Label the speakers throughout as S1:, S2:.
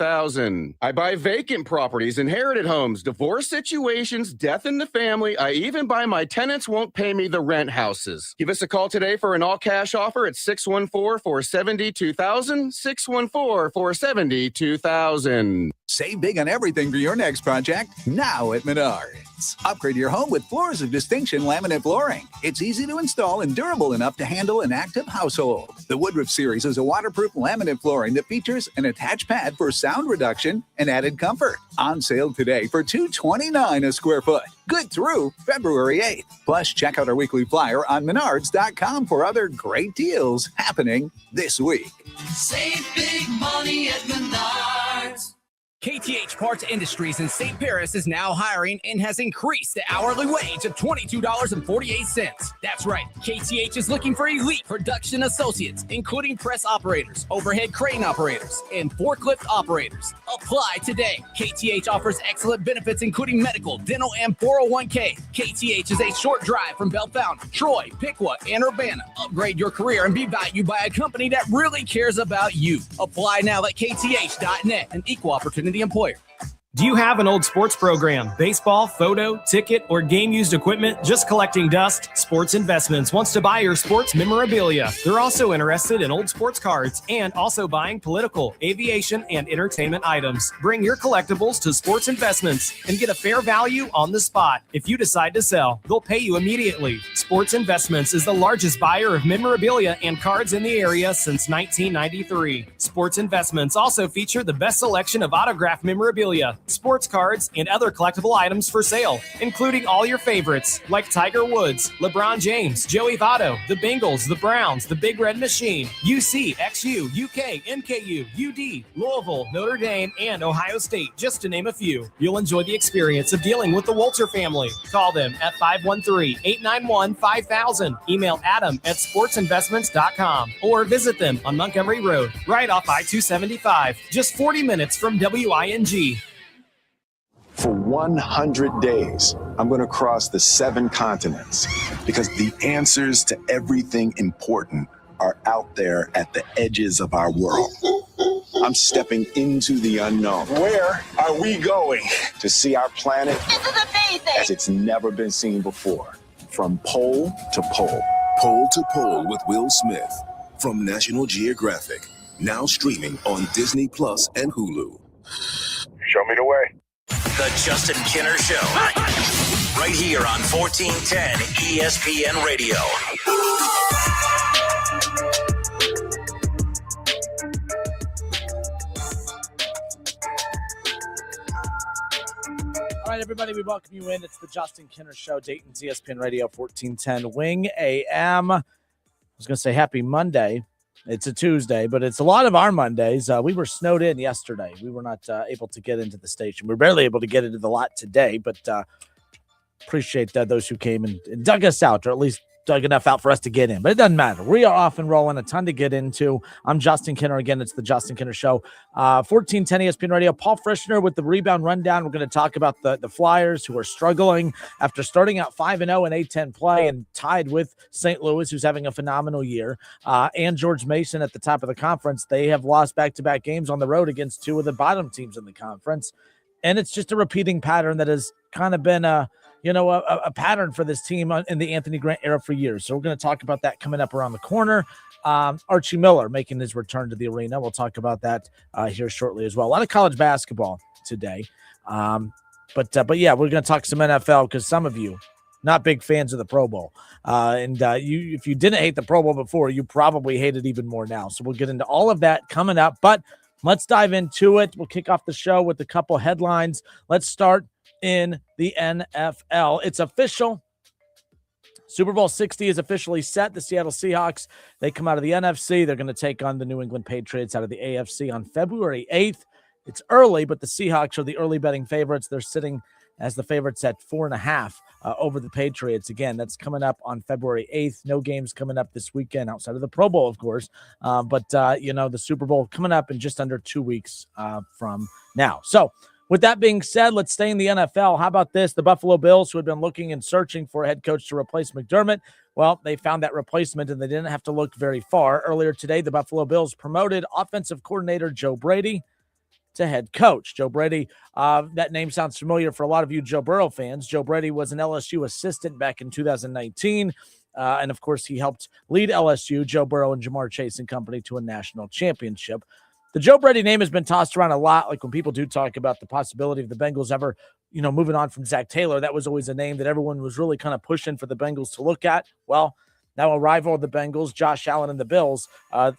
S1: 2000. I buy vacant properties, inherited homes, divorce situations, death in the family. I even buy my tenants won't pay me the rent houses. Give us a call today for an all-cash offer at 614-470-2000, 614-470-2000.
S2: Save big on everything for your next project now at Menards. Upgrade your home with Floors of Distinction laminate flooring. It's easy to install and durable enough to handle an active household. The Woodruff Series is a waterproof laminate flooring that features an attached pad for sound reduction and added comfort. On sale today for $229 a square foot. Good through February 8th. Plus, check out our weekly flyer on Menards.com for other great deals happening this week.
S3: Save big money at Menards.
S4: KTH Parts Industries in St. Paris is now hiring and has increased the hourly wage to $22.48. That's right. KTH is looking for elite production associates, including press operators, overhead crane operators, and forklift operators. Apply today. KTH offers excellent benefits, including medical, dental, and 401k. KTH is a short drive from Bellefonte, Troy, Piqua, and Urbana. Upgrade your career and be valued by a company that really cares about you. Apply now at kth.net, an equal opportunity employer.
S5: Do you have an old sports program, baseball, photo, ticket, or game-used equipment just collecting dust? Sports Investments wants to buy your sports memorabilia. They're also interested in old sports cards and also buying political, aviation, and entertainment items. Bring your collectibles to Sports Investments and get a fair value on the spot. If you decide to sell, they'll pay you immediately. Sports Investments is the largest buyer of memorabilia and cards in the area since 1993. Sports Investments also feature the best selection of autographed memorabilia, sports cards, and other collectible items for sale, including all your favorites like Tiger Woods, LeBron James, Joey Votto, the Bengals, the Browns, the Big Red Machine, UC, XU, UK, MKU, UD, Louisville, Notre Dame, and Ohio State, just to name a few. You'll enjoy the experience of dealing with the Walter family. Call them at 513-891-5000. Email adam@sportsinvestments.com or visit them on Montgomery Road, right off I-275, just 40 minutes from WING.
S6: For 100 days, I'm going to cross the 7 continents because the answers to everything important are out there at the edges of our world. I'm stepping into the unknown. Where are we going? To see our planet as it's never been seen before. From pole to pole.
S7: Pole to Pole with Will Smith from National Geographic. Now streaming on Disney Plus and Hulu.
S6: Show me the way.
S8: The Justin Kinner Show. Right here on 1410 ESPN Radio.
S9: All right, everybody, we welcome you in. It's the Justin Kinner Show, Dayton's ESPN Radio, 1410 Wing AM. I was going to say happy Monday. It's a Tuesday, but it's a lot of our Mondays. We were snowed in yesterday. We were not able to get into the station. We were barely able to get into the lot today, but appreciate those who came and dug us out, or at least dug enough out for us to get in. But it doesn't matter. We are off and rolling, a ton to get into. I'm Justin Kinner. Again, it's the Justin Kinner Show. 1410 ESPN Radio. Paul Frischner with the rebound rundown. We're going to talk about the Flyers, who are struggling after starting out 5-0 in A10 play and tied with St. Louis, who's having a phenomenal year, and George Mason at the top of the conference. They have lost back-to-back games on the road against 2 of the bottom teams in the conference. And it's just a repeating pattern that has kind of been a pattern for this team in the Anthony Grant era for years. So we're going to talk about that coming up around the corner. Archie Miller making his return to the arena. We'll talk about that here shortly as well. A lot of college basketball today. But yeah, we're going to talk some NFL because some of you not big fans of the Pro Bowl. If you didn't hate the Pro Bowl before, you probably hate it even more now. So we'll get into all of that coming up. But let's dive into it. We'll kick off the show with a couple headlines. Let's start in the NFL. It's official. Super Bowl 60 is officially set. The Seattle Seahawks, they come out of the NFC. They're going to take on the New England Patriots out of the AFC on February 8th. It's early, but the Seahawks are the early betting favorites. They're sitting as the favorites at 4.5 over the Patriots. Again, that's coming up on February 8th. No games coming up this weekend outside of the Pro Bowl, of course. But the Super Bowl coming up in just under 2 weeks from now. So, with that being said, let's stay in the NFL. How about this? The Buffalo Bills, who had been looking and searching for a head coach to replace McDermott, well, they found that replacement, and they didn't have to look very far. Earlier today, the Buffalo Bills promoted offensive coordinator Joe Brady. to head coach. Joe Brady, that name sounds familiar for a lot of you Joe Burrow fans. Joe Brady was an LSU assistant back in 2019. And, of course, he helped lead LSU, Joe Burrow and Jamar Chase and company to a national championship. The Joe Brady name has been tossed around a lot. Like when people do talk about the possibility of the Bengals ever, moving on from Zach Taylor, that was always a name that everyone was really kind of pushing for the Bengals to look at. Well, now a rival of the Bengals, Josh Allen and the Bills,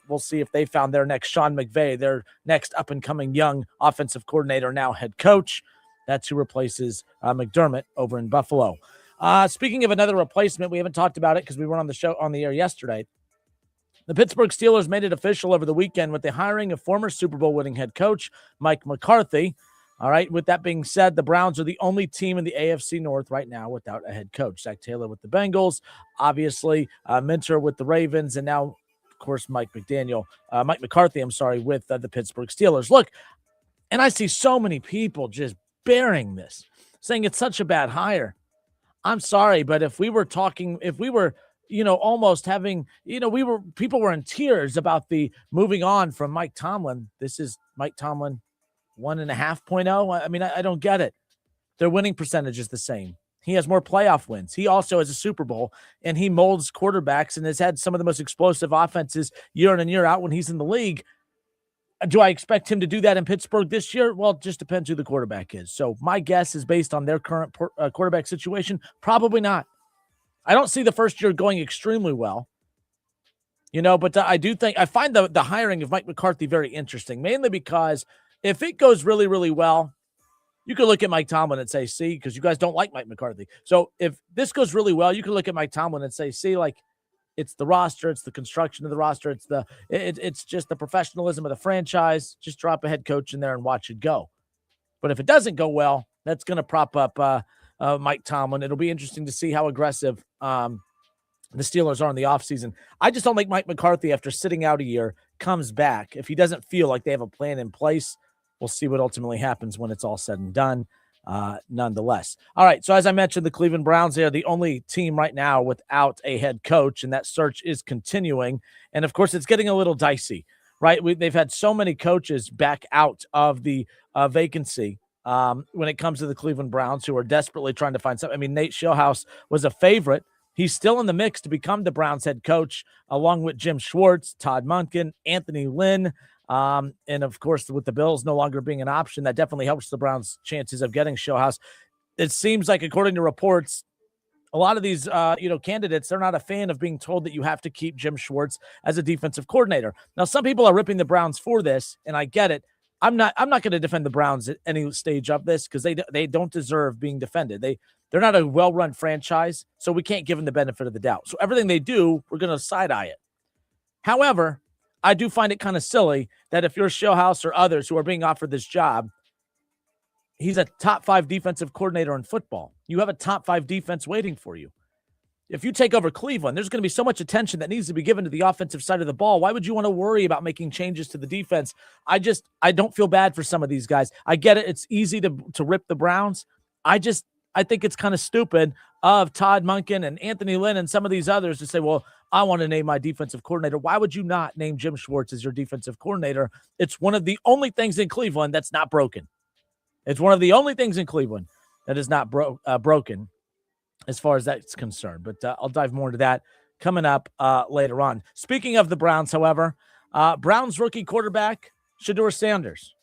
S9: we'll see if they found their next Sean McVay, their next up-and-coming young offensive coordinator, now head coach. That's who replaces McDermott over in Buffalo. Speaking of another replacement, we haven't talked about it because we weren't on the air yesterday. The Pittsburgh Steelers made it official over the weekend with the hiring of former Super Bowl winning head coach Mike McCarthy. All right, with that being said, the Browns are the only team in the AFC North right now without a head coach. Zach Taylor with the Bengals, obviously, Minter with the Ravens, and now, of course, Mike McCarthy, with the Pittsburgh Steelers. Look, and I see so many people just bearing this, saying it's such a bad hire. I'm sorry, but almost having, people were in tears about the moving on from Mike Tomlin. This is Mike Tomlin 1.5.0. I mean, I don't get it. Their winning percentage is the same. He has more playoff wins. He also has a Super Bowl, and he molds quarterbacks and has had some of the most explosive offenses year in and year out when he's in the league. Do I expect him to do that in Pittsburgh this year? Well, it just depends who the quarterback is. So my guess is based on their current quarterback situation, probably not. I don't see the first year going extremely well, but I do think I find the hiring of Mike McCarthy very interesting, mainly because if it goes really, really well, you could look at Mike Tomlin and say, see, because you guys don't like Mike McCarthy. So if this goes really well, you can look at Mike Tomlin and say, see, like it's the roster, it's the construction of the roster, it's just the professionalism of the franchise. Just drop a head coach in there and watch it go. But if it doesn't go well, that's going to prop up Mike Tomlin. It'll be interesting to see how aggressive the Steelers are in the offseason. I just don't think Mike McCarthy, after sitting out a year, comes back. If he doesn't feel like they have a plan in place, we'll see what ultimately happens when it's all said and done, nonetheless. All right, so as I mentioned, the Cleveland Browns, they are the only team right now without a head coach, and that search is continuing. And, of course, it's getting a little dicey, right? They've had so many coaches back out of the vacancy when it comes to the Cleveland Browns, who are desperately trying to find something. I mean, Nate Schellhouse was a favorite. He's still in the mix to become the Browns head coach, along with Jim Schwartz, Todd Monken, Anthony Lynn. And, of course, with the Bills no longer being an option, that definitely helps the Browns' chances of getting Schellhouse. It seems like, according to reports, a lot of these, candidates, they're not a fan of being told that you have to keep Jim Schwartz as a defensive coordinator. Now, some people are ripping the Browns for this, and I get it. I'm not going to defend the Browns at any stage of this because they don't deserve being defended. They're not a well-run franchise, so we can't give them the benefit of the doubt. So everything they do, we're going to side-eye it. However, I do find it kind of silly that if you're Schellhouse or others who are being offered this job, he's a top 5 defensive coordinator in football. You have a top 5 defense waiting for you. If you take over Cleveland, there's going to be so much attention that needs to be given to the offensive side of the ball. Why would you want to worry about making changes to the defense? I don't feel bad for some of these guys. I get it. It's easy to rip the Browns. I think it's kind of stupid of Todd Monken and Anthony Lynn and some of these others to say, well, I want to name my defensive coordinator. Why would you not name Jim Schwartz as your defensive coordinator? It's one of the only things in Cleveland that's not broken. It's one of the only things in Cleveland that is not broken as far as that's concerned. But I'll dive more into that coming up later on. Speaking of the Browns, however, Browns rookie quarterback Shedeur Sanders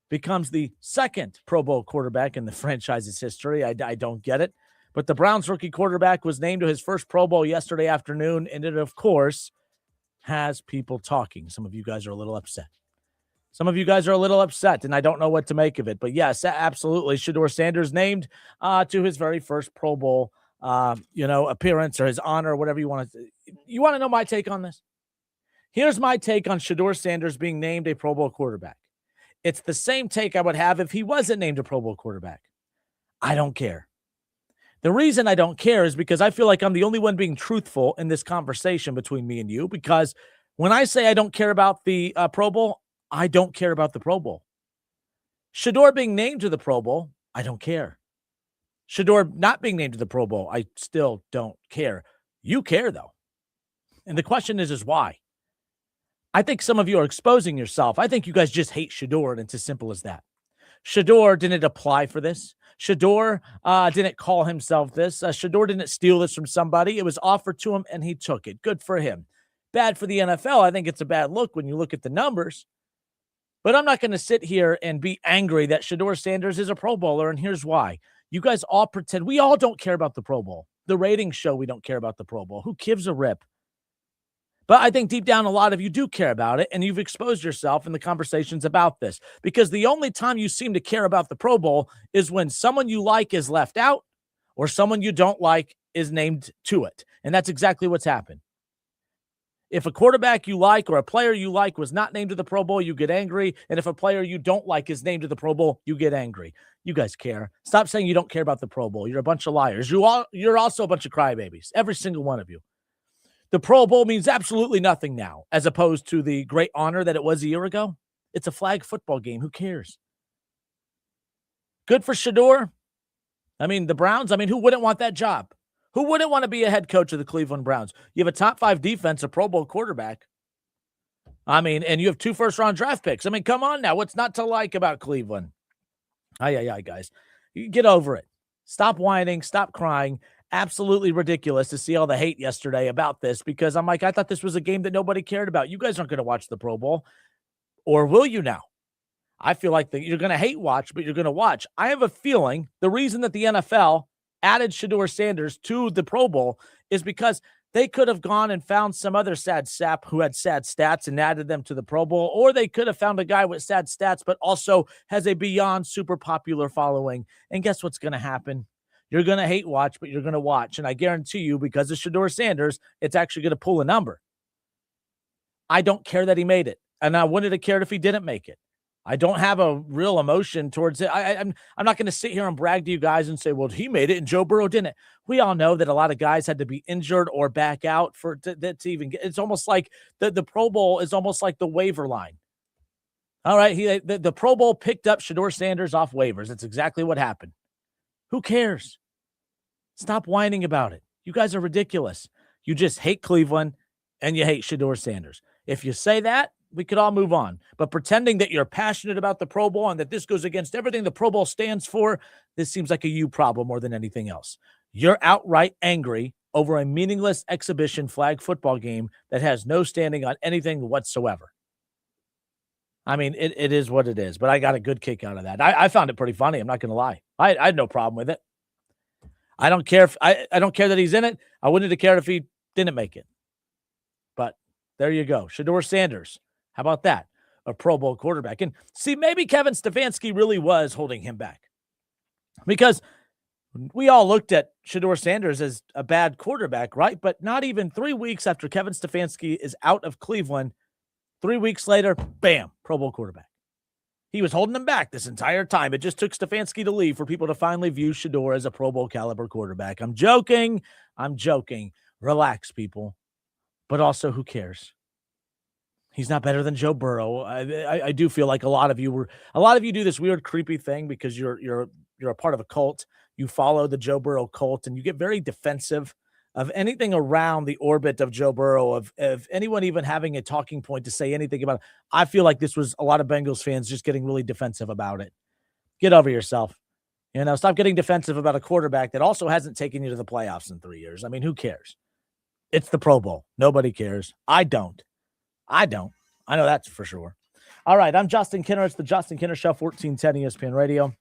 S9: becomes the second Pro Bowl quarterback in the franchise's history. I don't get it. But the Browns rookie quarterback was named to his first Pro Bowl yesterday afternoon, and it, of course, has people talking. Some of you guys are a little upset. And I don't know what to make of it. But, yes, absolutely, Shedeur Sanders named to his very first Pro Bowl appearance or his honor or whatever you want to. You want to know my take on this? Here's my take on Shedeur Sanders being named a Pro Bowl quarterback. It's the same take I would have if he wasn't named a Pro Bowl quarterback. I don't care. The reason I don't care is because I feel like I'm the only one being truthful in this conversation between me and you, because when I say I don't care about the Pro Bowl, I don't care about the Pro Bowl. Shedeur being named to the Pro Bowl, I don't care. Shedeur not being named to the Pro Bowl, I still don't care. You care, though. And the question is why? I think some of you are exposing yourself. I think you guys just hate Shedeur, and it's as simple as that. Shedeur didn't apply for this. Shedeur didn't call himself this. Shedeur didn't steal this from somebody. It was offered to him, and he took it. Good for him. Bad for the NFL. I think it's a bad look when you look at the numbers. But I'm not going to sit here and be angry that Shedeur Sanders is a Pro Bowler, and here's why. You guys all pretend. We all don't care about the Pro Bowl. The ratings show we don't care about the Pro Bowl. Who gives a rip? But I think deep down, a lot of you do care about it, and you've exposed yourself in the conversations about this. Because the only time you seem to care about the Pro Bowl is when someone you like is left out or someone you don't like is named to it. And that's exactly what's happened. If a quarterback you like or a player you like was not named to the Pro Bowl, you get angry. And if a player you don't like is named to the Pro Bowl, you get angry. You guys care. Stop saying you don't care about the Pro Bowl. You're a bunch of liars. You're also a bunch of crybabies, every single one of you. The Pro Bowl means absolutely nothing now, as opposed to the great honor that it was a year ago. It's a flag football game. Who cares? Good for Shedeur. I mean, the Browns, who wouldn't want that job? Who wouldn't want to be a head coach of the Cleveland Browns? You have a top 5 defense, a Pro Bowl quarterback. And you have 2 first-round draft picks. Come on now. What's not to like about Cleveland? Ay, guys. You get over it. Stop whining. Stop crying. Absolutely ridiculous to see all the hate yesterday about this because I'm like, I thought this was a game that nobody cared about. You guys aren't going to watch the Pro Bowl. Or will you now? I feel like you're going to hate watch, but you're going to watch. I have a feeling the reason that the NFL added Shedeur Sanders to the Pro Bowl is because they could have gone and found some other sad sap who had sad stats and added them to the Pro Bowl, or they could have found a guy with sad stats but also has a beyond super popular following. And guess what's going to happen? You're going to hate watch, but you're going to watch. And I guarantee you, because of Shedeur Sanders, it's actually going to pull a number. I don't care that he made it. And I wouldn't have cared if he didn't make it. I don't have a real emotion towards it. I'm not going to sit here and brag to you guys and say, well, he made it and Joe Burrow didn't. We all know that a lot of guys had to be injured or back out to even get. It's almost like the Pro Bowl is almost like the waiver line. All right, the Pro Bowl picked up Shedeur Sanders off waivers. That's exactly what happened. Who cares? Stop whining about it. You guys are ridiculous. You just hate Cleveland and you hate Shedeur Sanders. If you say that, we could all move on. But pretending that you're passionate about the Pro Bowl and that this goes against everything the Pro Bowl stands for, this seems like a you problem more than anything else. You're outright angry over a meaningless exhibition flag football game that has no standing on anything whatsoever. It is what it is, but I got a good kick out of that. I found it pretty funny. I'm not going to lie. I had no problem with it. I don't care if I don't care that he's in it. I wouldn't have cared if he didn't make it. But there you go. Shedeur Sanders. How about that? A Pro Bowl quarterback. And see, maybe Kevin Stefanski really was holding him back because we all looked at Shedeur Sanders as a bad quarterback, right? But not even 3 weeks after Kevin Stefanski is out of Cleveland, 3 weeks later, bam, Pro Bowl quarterback. He was holding him back this entire time. It just took Stefanski to leave for people to finally view Shedeur as a Pro Bowl caliber quarterback. I'm joking. Relax, people. But also, who cares? He's not better than Joe Burrow. I do feel like a lot of you do this weird, creepy thing because you're a part of a cult. You follow the Joe Burrow cult, and you get very defensive of anything around the orbit of Joe Burrow, of anyone even having a talking point to say anything about it. I feel like this was a lot of Bengals fans just getting really defensive about it. Get over yourself. Stop getting defensive about a quarterback that also hasn't taken you to the playoffs in 3 years. Who cares? It's the Pro Bowl. Nobody cares. I don't. I know that's for sure. All right, I'm Justin Kinner. It's the Justin Kinner Show, 1410 ESPN Radio.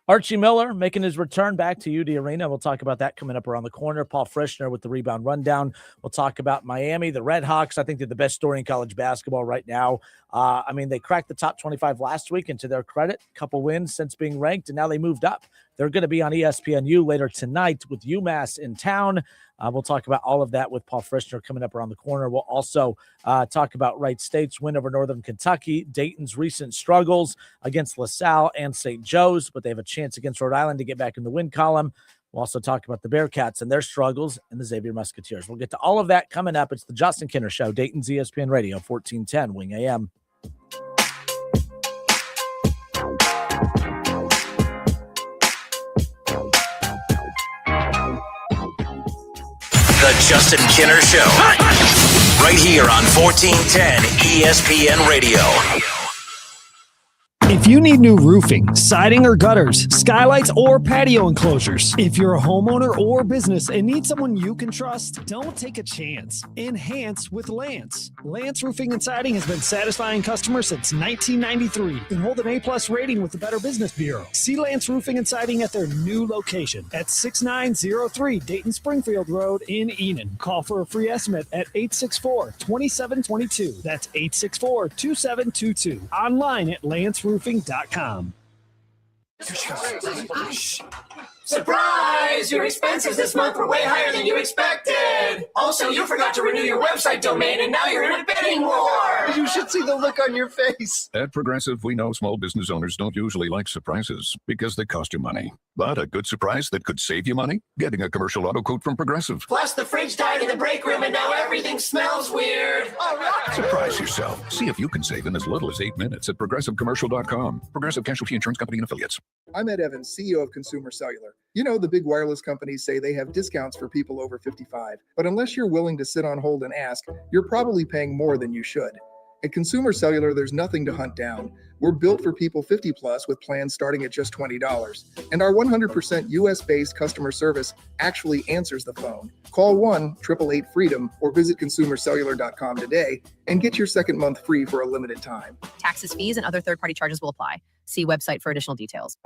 S9: Archie Miller making his return back to UD Arena. We'll talk about that coming up around the corner. Paul Frischner with the rebound rundown. We'll talk about Miami, the Red Hawks. I think they're the best story in college basketball right now. They cracked the top 25 last week, and to their credit, a couple wins since being ranked, and now they moved up. They're going to be on ESPNU later tonight with UMass in town. We'll talk about all of that with Paul Frischner coming up around the corner. We'll also talk about Wright State's win over Northern Kentucky, Dayton's recent struggles against LaSalle and St. Joe's, but they have a chance against Rhode Island to get back in the win column. We'll also talk about the Bearcats and their struggles and the Xavier Musketeers. We'll get to all of that coming up. It's the Justin Kinner Show, Dayton's ESPN Radio, 1410 Wing AM.
S8: The Justin Kinner Show. Right here on 1410 ESPN Radio.
S5: If you need new roofing, siding or gutters, skylights or patio enclosures, if you're a homeowner or business and need someone you can trust, don't take a chance. Enhance with Lance. Lance Roofing and Siding has been satisfying customers since 1993 and hold an A+ rating with the Better Business Bureau. See Lance Roofing and Siding at their new location at 6903 Dayton Springfield Road in Enon. Call for a free estimate at 864-2722. That's 864-2722. Online at lanceroofing.com.
S3: Surprise! Your expenses this month were way higher than you expected. Also, you forgot to renew your website domain, and now you're in a bidding war.
S10: You should see the look on your face.
S11: At Progressive, we know small business owners don't usually like surprises because they cost you money. But a good surprise that could save you money? Getting a commercial auto quote from Progressive.
S3: Plus, the fridge died in the break room, and now everything smells weird. All right.
S11: Surprise yourself. See if you can save in as little as 8 minutes at progressivecommercial.com. Progressive Casualty Insurance Company and Affiliates.
S10: I'm Ed Evans, CEO of Consumer Cellular. You know, the big wireless companies say they have discounts for people over 55. But unless you're willing to sit on hold and ask, you're probably paying more than you should. At Consumer Cellular, there's nothing to hunt down. We're built for people 50 plus with plans starting at just $20. And our 100% US-based customer service actually answers the phone. Call 1-888-FREEDOM or visit consumercellular.com today and get your second month free for a limited time.
S12: Taxes, fees, and other third-party charges will apply. See website for additional details.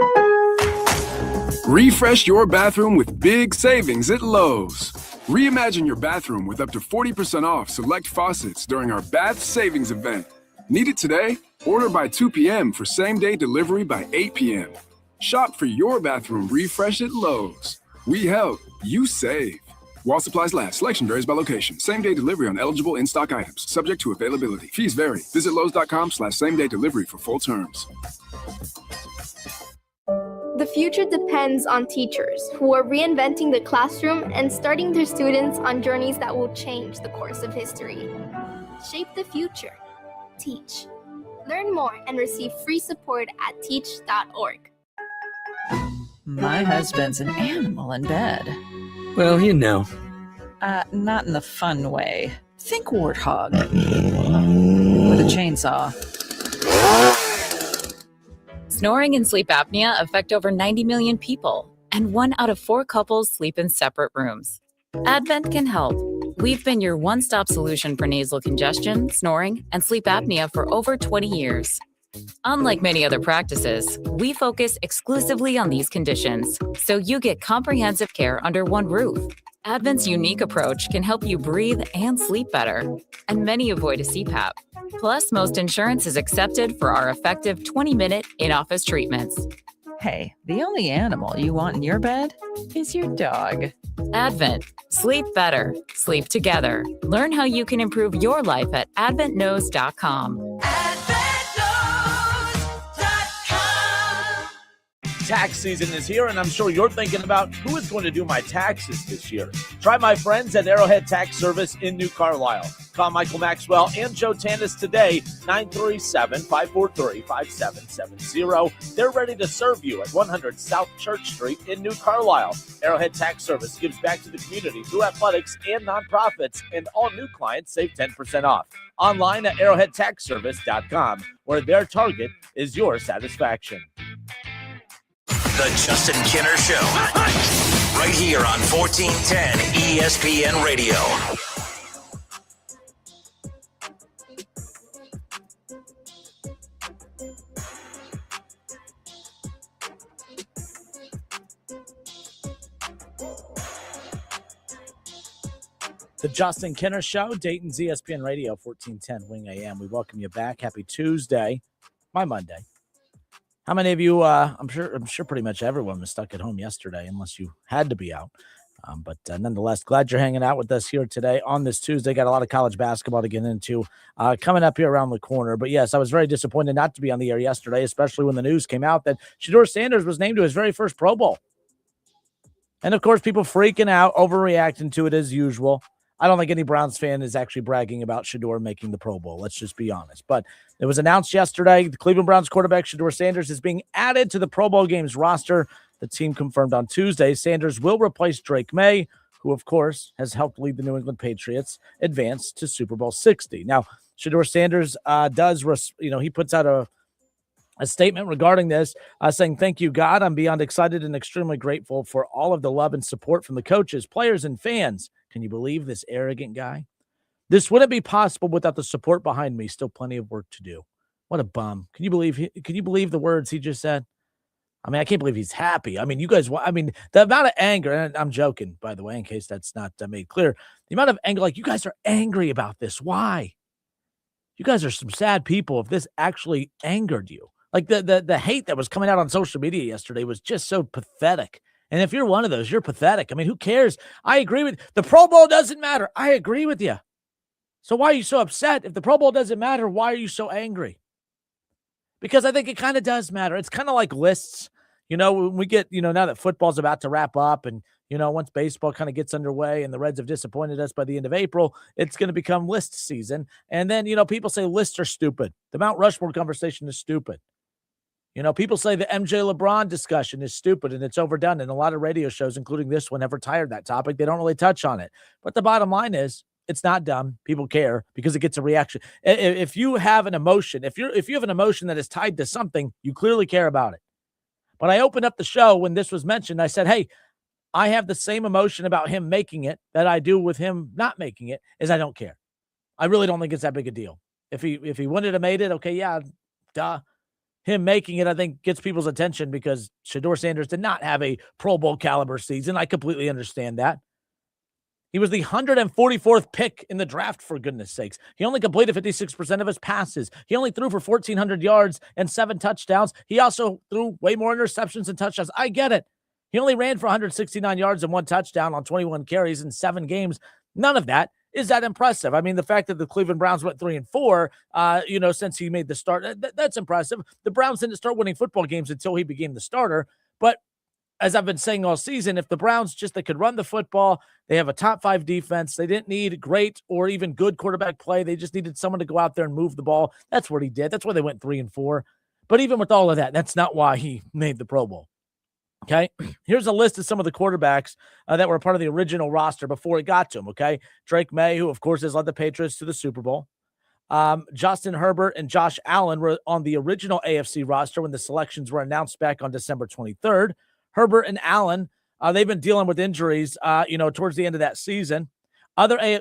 S13: Refresh your bathroom with big savings at Lowe's. Reimagine your bathroom with up to 40% off select faucets during our Bath Savings event. Need it today? Order by 2 p.m. for same-day delivery by 8 p.m. Shop for your bathroom refresh at Lowe's. We help, you save. While supplies last, selection varies by location. Same-day delivery on eligible in-stock items, subject to availability. Fees vary. Visit lowes.com/same-day delivery for full terms.
S14: The future depends on teachers who are reinventing the classroom and starting their students on journeys that will change the course of history. Shape the future. Teach. Learn more and receive free support at teach.org.
S15: My husband's an animal in bed.
S16: Well, you know.
S15: Not in the fun way. Think warthog. With a chainsaw.
S17: Snoring and sleep apnea affect over 90 million people, and 1 out of 4 couples sleep in separate rooms. Advent can help. We've been your one-stop solution for nasal congestion, snoring, and sleep apnea for over 20 years. Unlike many other practices, we focus exclusively on these conditions, so you get comprehensive care under one roof. Advent's unique approach can help you breathe and sleep better, and many avoid a CPAP. Plus, most insurance is accepted for our effective 20-minute in-office treatments.
S15: Hey, the only animal you want in your bed is your dog.
S17: Advent. Sleep better. Sleep together. Learn how you can improve your life at adventknows.com.
S9: Tax season is here, and I'm sure you're thinking about who is going to do my taxes this year. Try my friends at Arrowhead Tax Service in New Carlisle. Call Michael Maxwell and Joe Tanis today, 937-543-5770. They're ready to serve you at 100 South Church Street in New Carlisle. Arrowhead Tax Service gives back to the community through athletics and nonprofits, and all new clients save 10% off. Online at arrowheadtaxservice.com, where their target is your satisfaction.
S8: The Justin Kinner Show. Right here on 1410 ESPN Radio.
S9: The Justin Kinner Show, Dayton's ESPN Radio, 1410 Wing AM. We welcome you back. Happy Tuesday, my Monday. How many of you, I'm sure pretty much everyone was stuck at home yesterday, unless you had to be out. But nonetheless, glad you're hanging out with us here today on this Tuesday. Got a lot of college basketball to get into coming up here around the corner. But yes, I was very disappointed not to be on the air yesterday, especially when the news came out that Shedeur Sanders was named to his very first Pro Bowl. And of course, people freaking out, overreacting to it as usual. I don't think any Browns fan is actually bragging about Shedeur making the Pro Bowl. Let's just be honest. But it was announced yesterday, the Cleveland Browns quarterback Shedeur Sanders is being added to the Pro Bowl games roster. The team confirmed on Tuesday Sanders will replace Drake May, who, of course, has helped lead the New England Patriots advance to Super Bowl 60. Now, Shedeur Sanders he puts out a statement regarding this, saying, "Thank you, God. I'm beyond excited and extremely grateful for all of the love and support from the coaches, players, and fans. Can you believe this arrogant guy? This wouldn't be possible without the support behind me. Still plenty of work to do." What a bum. Can you believe the words he just said? I mean, I can't believe he's happy. I mean, the amount of anger, and I'm joking, by the way, in case that's not made clear, the amount of anger, like, you guys are angry about this. Why? You guys are some sad people if this actually angered you. Like, the hate that was coming out on social media yesterday was just so pathetic. And if you're one of those, you're pathetic. I mean, who cares? I agree with the Pro Bowl doesn't matter. I agree with you. So why are you so upset? If the Pro Bowl doesn't matter, why are you so angry? Because I think it kind of does matter. It's kind of like lists. When we get, now that football's about to wrap up and, once baseball kind of gets underway and the Reds have disappointed us by the end of April, it's going to become list season. And then, people say lists are stupid. The Mount Rushmore conversation is stupid. People say the MJ LeBron discussion is stupid and it's overdone. And a lot of radio shows, including this one, have retired that topic. They don't really touch on it. But the bottom line is, it's not dumb. People care because it gets a reaction. If you have an emotion, if you have an emotion that is tied to something, you clearly care about it. But I opened up the show when this was mentioned. I said, hey, I have the same emotion about him making it that I do with him not making it, is I don't care. I really don't think it's that big a deal. If he wouldn't have made it, okay, yeah, duh. Him making it, I think, gets people's attention because Shedeur Sanders did not have a Pro Bowl caliber season. I completely understand that. He was the 144th pick in the draft, for goodness sakes. He only completed 56% of his passes. He only threw for 1,400 yards and 7 touchdowns. He also threw way more interceptions and touchdowns. I get it. He only ran for 169 yards and 1 touchdown on 21 carries in 7 games. None of that is that impressive. I mean, the fact that the Cleveland Browns went 3-4, since he made the start, that's impressive. The Browns didn't start winning football games until he became the starter, but as I've been saying all season, if the Browns they could run the football, they have a top 5 defense. They didn't need great or even good quarterback play. They just needed someone to go out there and move the ball. That's what he did. That's why they went 3-4. But even with all of that, that's not why he made the Pro Bowl. Okay, here's a list of some of the quarterbacks that were part of the original roster before it got to him. Okay, Drake May, who of course has led the Patriots to the Super Bowl. Justin Herbert and Josh Allen were on the original AFC roster when the selections were announced back on December 23rd. Herbert and Allen, they've been dealing with injuries, towards the end of that season.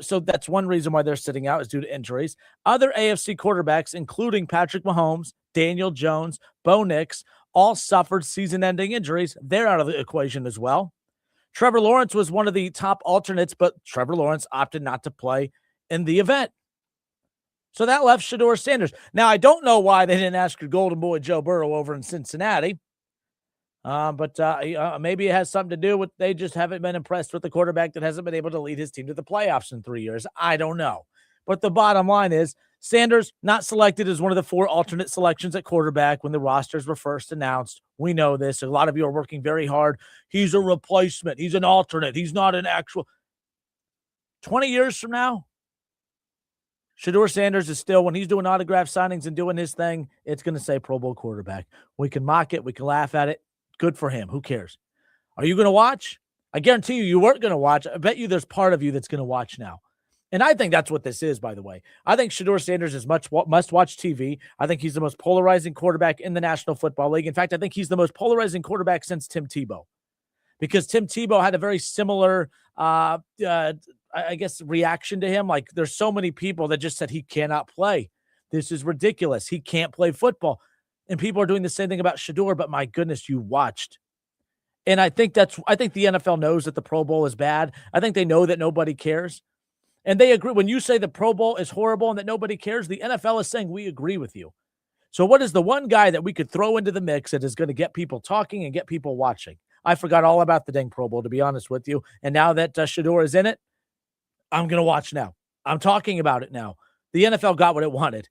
S9: So that's one reason why they're sitting out, is due to injuries. Other AFC quarterbacks, including Patrick Mahomes, Daniel Jones, Bo Nix, all suffered season-ending injuries. They're out of the equation as well. Trevor Lawrence was one of the top alternates, but Trevor Lawrence opted not to play in the event. So that left Shedeur Sanders. Now, I don't know why they didn't ask your golden boy Joe Burrow over in Cincinnati. But maybe it has something to do with they just haven't been impressed with the quarterback that hasn't been able to lead his team to the playoffs in 3 years. I don't know. But the bottom line is Sanders not selected as one of the 4 alternate selections at quarterback when the rosters were first announced. We know this. A lot of you are working very hard. He's a replacement. He's an alternate. He's not an actual. 20 years from now, Shedeur Sanders is still, when he's doing autograph signings and doing his thing, it's going to say Pro Bowl quarterback. We can mock it. We can laugh at it. Good for him. Who cares? Are you going to watch? I guarantee you weren't going to watch. I bet you there's part of you that's going to watch now. And I think that's what this is, by the way. I think Shedeur Sanders is must-watch TV. I think he's the most polarizing quarterback in the National Football League. In fact, I think he's the most polarizing quarterback since Tim Tebow. Because Tim Tebow had a very similar, reaction to him. Like, there's so many people that just said he cannot play. This is ridiculous. He can't play football. And people are doing the same thing about Shedeur, but my goodness, you watched. And I think the NFL knows that the Pro Bowl is bad. I think they know that nobody cares. And they agree. When you say the Pro Bowl is horrible and that nobody cares, the NFL is saying we agree with you. So what is the one guy that we could throw into the mix that is going to get people talking and get people watching? I forgot all about the dang Pro Bowl, to be honest with you. And now that Shedeur is in it, I'm going to watch now. I'm talking about it now. The NFL got what it wanted.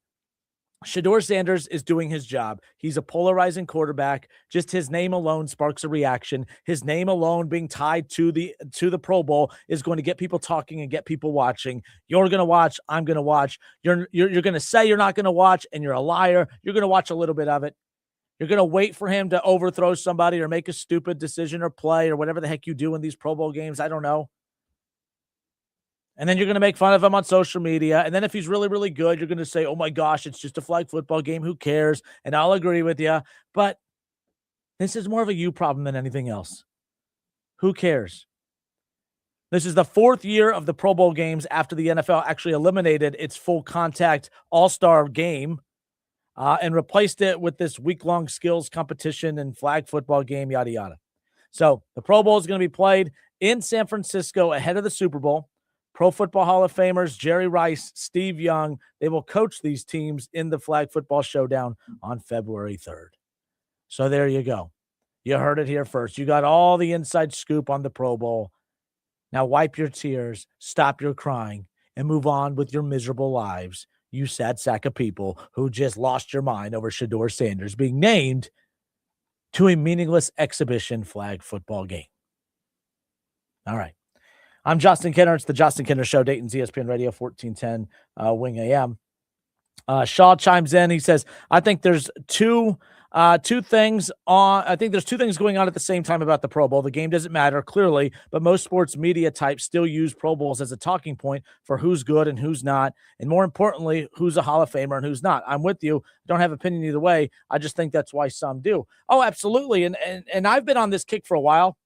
S9: Shedeur Sanders is doing his job. He's a polarizing quarterback. Just his name alone sparks a reaction. His name alone being tied to the Pro Bowl is going to get people talking and get people watching. You're going to watch. I'm going to watch. You're going to say you're not going to watch, and you're a liar. You're going to watch a little bit of it. You're going to wait for him to overthrow somebody or make a stupid decision or play or whatever the heck you do in these Pro Bowl games. I don't know. And then you're going to make fun of him on social media. And then if he's really, really good, you're going to say, oh my gosh, it's just a flag football game. Who cares? And I'll agree with you. But this is more of a you problem than anything else. Who cares? This is the 4th year of the Pro Bowl games after the NFL actually eliminated its full contact all-star game and replaced it with this week-long skills competition and flag football game, yada, yada. So the Pro Bowl is going to be played in San Francisco ahead of the Super Bowl. Pro Football Hall of Famers Jerry Rice, Steve Young, they will coach these teams in the Flag Football Showdown on February 3rd. So there you go. You heard it here first. You got all the inside scoop on the Pro Bowl. Now wipe your tears, stop your crying, and move on with your miserable lives, you sad sack of people who just lost your mind over Shedeur Sanders being named to a meaningless exhibition flag football game. All right. I'm Justin Kinner. It's the Justin Kinner Show, Dayton's ESPN Radio 1410 Wing AM. Shaw chimes in. He says, I think there's two things going on at the same time about the Pro Bowl. The game doesn't matter, clearly, but most sports media types still use Pro Bowls as a talking point for who's good and who's not, and more importantly, who's a Hall of Famer and who's not. I'm with you. Don't have opinion either way. I just think that's why some do. Oh, absolutely. And I've been on this kick for a while.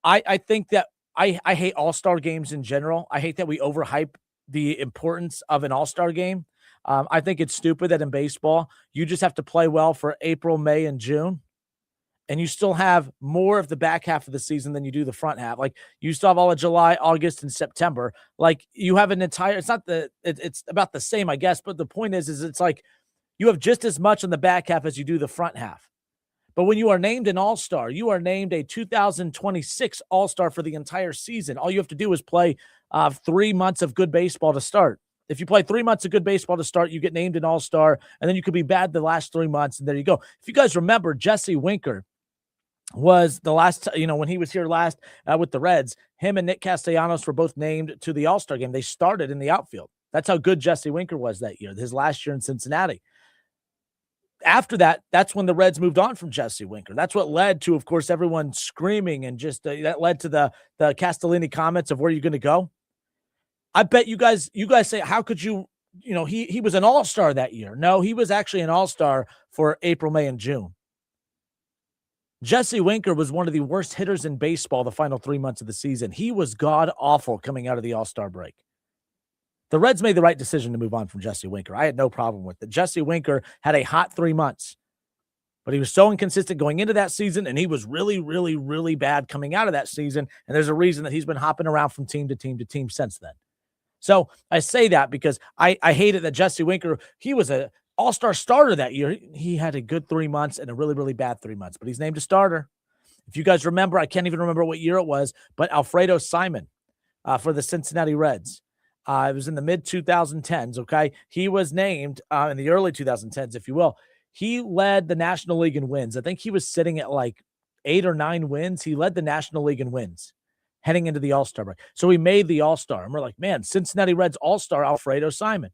S9: I think that I hate all-star games in general. I hate that we overhype the importance of an all-star game. I think it's stupid that in baseball, you just have to play well for April, May, and June, and you still have more of the back half of the season than you do the front half. Like, you still have all of July, August, and September. Like, you have an entire – it's about the same, I guess, but the point is it's like you have just as much in the back half as you do the front half. But when you are named an all-star, you are named a 2026 all-star for the entire season. All you have to do is play 3 months of good baseball to start. If you play 3 months of good baseball to start, you get named an all-star, and then you could be bad the last 3 months, and there you go. If you guys remember, Jesse Winker was the last, when he was here last with the Reds, him and Nick Castellanos were both named to the all-star game. They started in the outfield. That's how good Jesse Winker was that year, his last year in Cincinnati. After that, that's when the Reds moved on from Jesse Winker. That's what led to, of course, everyone screaming, and just that led to the Castellini comments of where you're going to go. I bet you guys say, how could you, he was an all-star that year. No, he was actually an all-star for April, May, and June. Jesse Winker was one of the worst hitters in baseball the final 3 months of the season. He was god-awful coming out of the all-star break. The Reds made the right decision to move on from Jesse Winker. I had no problem with it. Jesse Winker had a hot 3 months, but he was so inconsistent going into that season, and he was really, really, really bad coming out of that season, and there's a reason that he's been hopping around from team to team to team since then. So I say that because I hated that Jesse Winker, he was an all-star starter that year. He had a good 3 months and a really, really bad 3 months, but he's named a starter. If you guys remember, I can't even remember what year it was, but Alfredo Simon for the Cincinnati Reds. It was in the mid-2010s, okay? He was named in the early 2010s, if you will. He led the National League in wins. I think he was sitting at like 8 or 9 wins. He led the National League in wins heading into the All-Star break. So he made the All-Star. And we're like, man, Cincinnati Reds All-Star Alfredo Simon.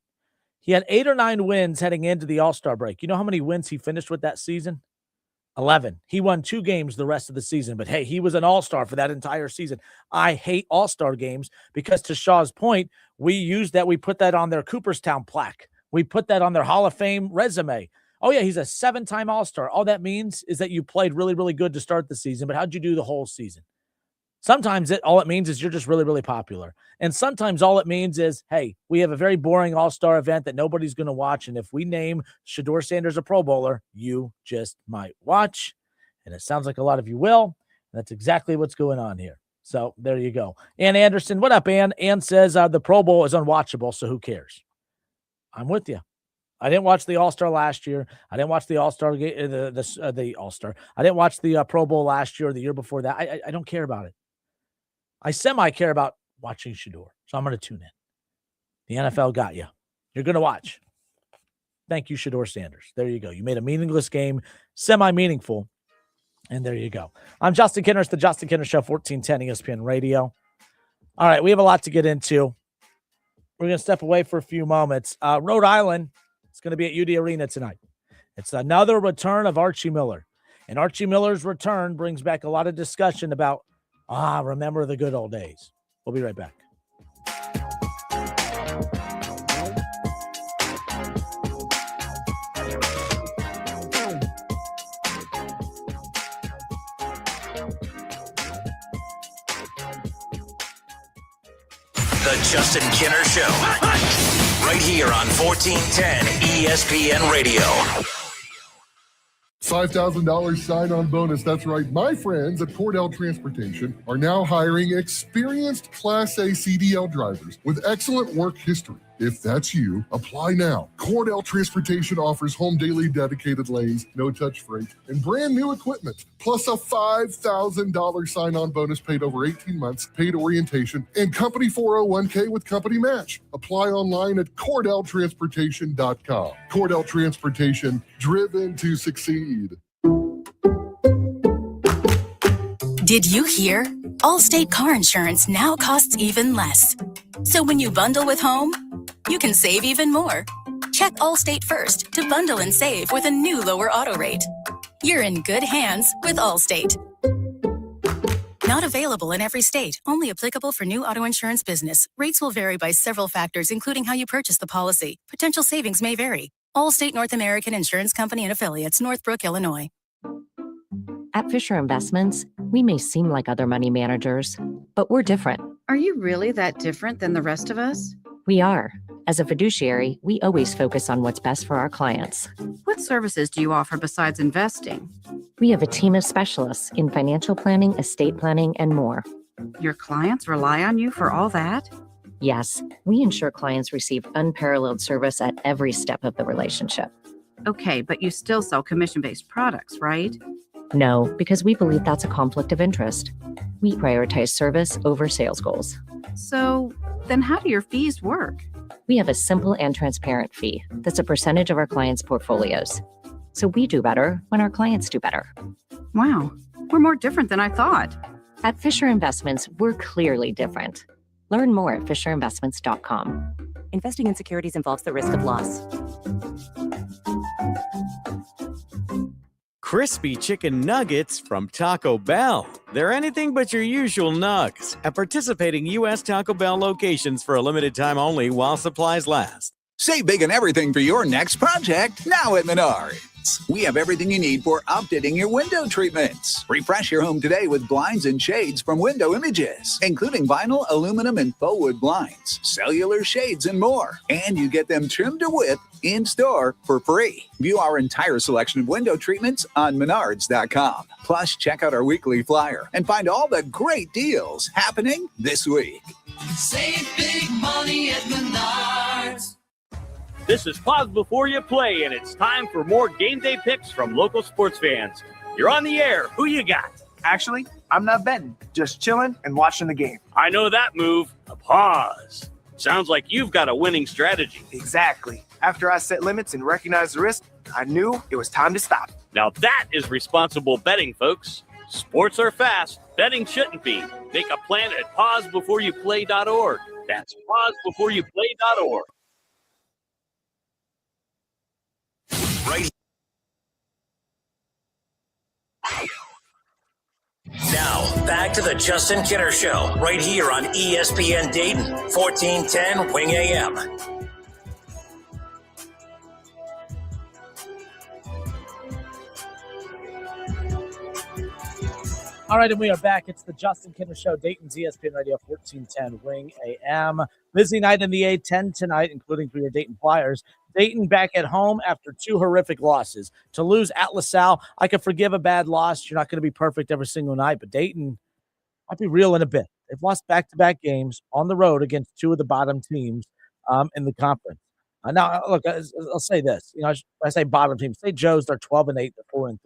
S9: He had 8 or 9 wins heading into the All-Star break. You know how many wins he finished with that season? 11. He won 2 games the rest of the season, but hey, he was an all-star for that entire season. I hate all-star games because, to Shaw's point, we put that on their Cooperstown plaque. We put that on their Hall of Fame resume. Oh yeah, he's a 7-time all-star. All that means is that you played really, really good to start the season, but how'd you do the whole season? Sometimes all it means is you're just really, really popular. And sometimes all it means is, hey, we have a very boring all-star event that nobody's going to watch. And if we name Shedeur Sanders a Pro Bowler, you just might watch. And it sounds like a lot of you will. That's exactly what's going on here. So there you go. Ann Anderson, what up, Ann? Ann says the Pro Bowl is unwatchable, so who cares? I'm with you. I didn't watch the All-Star last year. I didn't watch the All-Star game, the All-Star. I didn't watch the Pro Bowl last year or the year before that. I don't care about it. I semi-care about watching Shedeur, so I'm going to tune in. The NFL got you. You're going to watch. Thank you, Shedeur Sanders. There you go. You made a meaningless game semi-meaningful, and there you go. I'm Justin Kinner. It's the Justin Kinner Show, 1410 ESPN Radio. All right, we have a lot to get into. We're going to step away for a few moments. Rhode Island is going to be at UD Arena tonight. It's another return of Archie Miller, and Archie Miller's return brings back a lot of discussion about remember the good old days. We'll be right back.
S8: The Justin Kinner Show. Right here on 1410 ESPN Radio.
S16: $5,000 sign-on bonus. That's right. My friends at Cordell Transportation are now hiring experienced Class A CDL drivers with excellent work history. If that's you, apply now. Cordell Transportation offers home daily dedicated lanes, no-touch freight, and brand new equipment, plus a $5,000 sign-on bonus paid over 18 months, paid orientation, and company 401k with company match. Apply online at CordellTransportation.com. Cordell Transportation, driven to succeed.
S18: Did you hear? Allstate car insurance now costs even less. So when you bundle with home, you can save even more. Check Allstate first to bundle and save with a new lower auto rate. You're in good hands with Allstate. Not available in every state. Only applicable for new auto insurance business. Rates will vary by several factors, including how you purchase the policy. Potential savings may vary. Allstate North American Insurance Company and Affiliates, Northbrook, Illinois.
S19: At Fisher Investments, we may seem like other money managers, but we're different.
S20: Are you really that different than the rest of us?
S19: We are. As a fiduciary, we always focus on what's best for our clients.
S20: What services do you offer besides investing?
S19: We have a team of specialists in financial planning, estate planning, and more.
S20: Your clients rely on you for all that?
S19: Yes, we ensure clients receive unparalleled service at every step of the relationship.
S20: Okay, but you still sell commission-based products, right?
S19: No, because we believe that's a conflict of interest. We prioritize service over sales goals.
S20: So then how do your fees work?
S19: We have a simple and transparent fee that's a percentage of our clients' portfolios. So we do better when our clients do better.
S20: Wow, we're more different than I thought.
S19: At Fisher Investments, we're clearly different. Learn more at FisherInvestments.com. Investing in securities involves the risk of loss.
S21: Crispy chicken nuggets from Taco Bell. They're anything but your usual nugs at participating U.S. Taco Bell locations for a limited time only while supplies last.
S2: Save big on everything for your next project now at Menards. We have everything you need for updating your window treatments. Refresh your home today with blinds and shades from Window Images, including vinyl, aluminum, and faux wood blinds, cellular shades, and more. And you get them trimmed to width in-store for free. View our entire selection of window treatments on Menards.com. Plus, check out our weekly flyer and find all the great deals happening this week.
S3: Save big money at Menards.
S22: This is Pause Before You Play, and it's time for more game day picks from local sports fans. You're on the air. Who you got?
S23: Actually, I'm not betting, just chilling and watching the game.
S22: I know that move, a pause. Sounds like you've got a winning strategy.
S23: Exactly. After I set limits and recognized the risk, I knew it was time to stop.
S22: Now that is responsible betting, folks. Sports are fast. Betting shouldn't be. Make a plan at pausebeforeyouplay.org. That's pausebeforeyouplay.org.
S8: Right now, back to the Justin Kinner Show, right here on ESPN Dayton, 1410 Wing AM.
S9: All right, and we are back. It's the Justin Kinner Show, Dayton's ESPN Radio, 1410 Wing AM. Busy night in the A-10 tonight, including for your Dayton Flyers. Dayton back at home after two horrific losses. To lose at LaSalle, I could forgive a bad loss. You're not going to be perfect every single night, but Dayton might be real in a bit. They've lost back-to-back games on the road against two of the bottom teams in the conference. Now, look, I'll say this. You know, I say bottom teams. Say Joe's, they're 12-8, they're 4-3,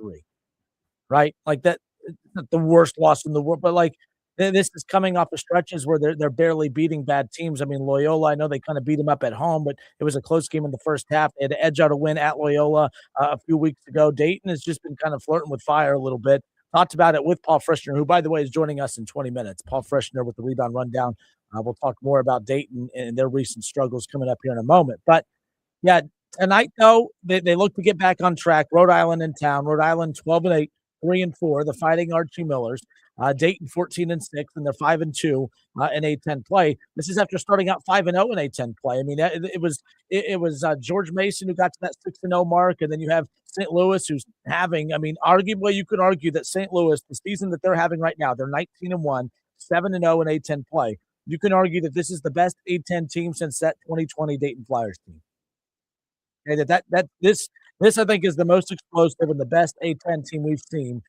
S9: right? Like that. It's not the worst loss in the world, but like this is coming off of stretches where they're barely beating bad teams. I mean, Loyola, I know they kind of beat them up at home, but it was a close game in the first half. They had to edge out a win at Loyola a few weeks ago. Dayton has just been kind of flirting with fire a little bit. Talked about it with Paul Frischner, who, by the way, is joining us in 20 minutes. Paul Frischner with the Rebound Rundown. We'll talk more about Dayton and their recent struggles coming up here in a moment. But, yeah, tonight, though, they look to get back on track. Rhode Island in town. Rhode Island 12-8. 3-4, the Fighting Archie Millers. Dayton 14-6, and they're 5-2 in A10 play. This is after starting out 5-0 in A10 play. I mean, it was George Mason who got to that 6-0 mark, and then you have St. Louis who's having. I mean, arguably you could argue that St. Louis, the season that they're having right now, they're 19-1, 7-0 in A10 play. You can argue that this is the best A10 team since that 2020 Dayton Flyers team. Okay, this I think is the most explosive and the best A10 team we've seen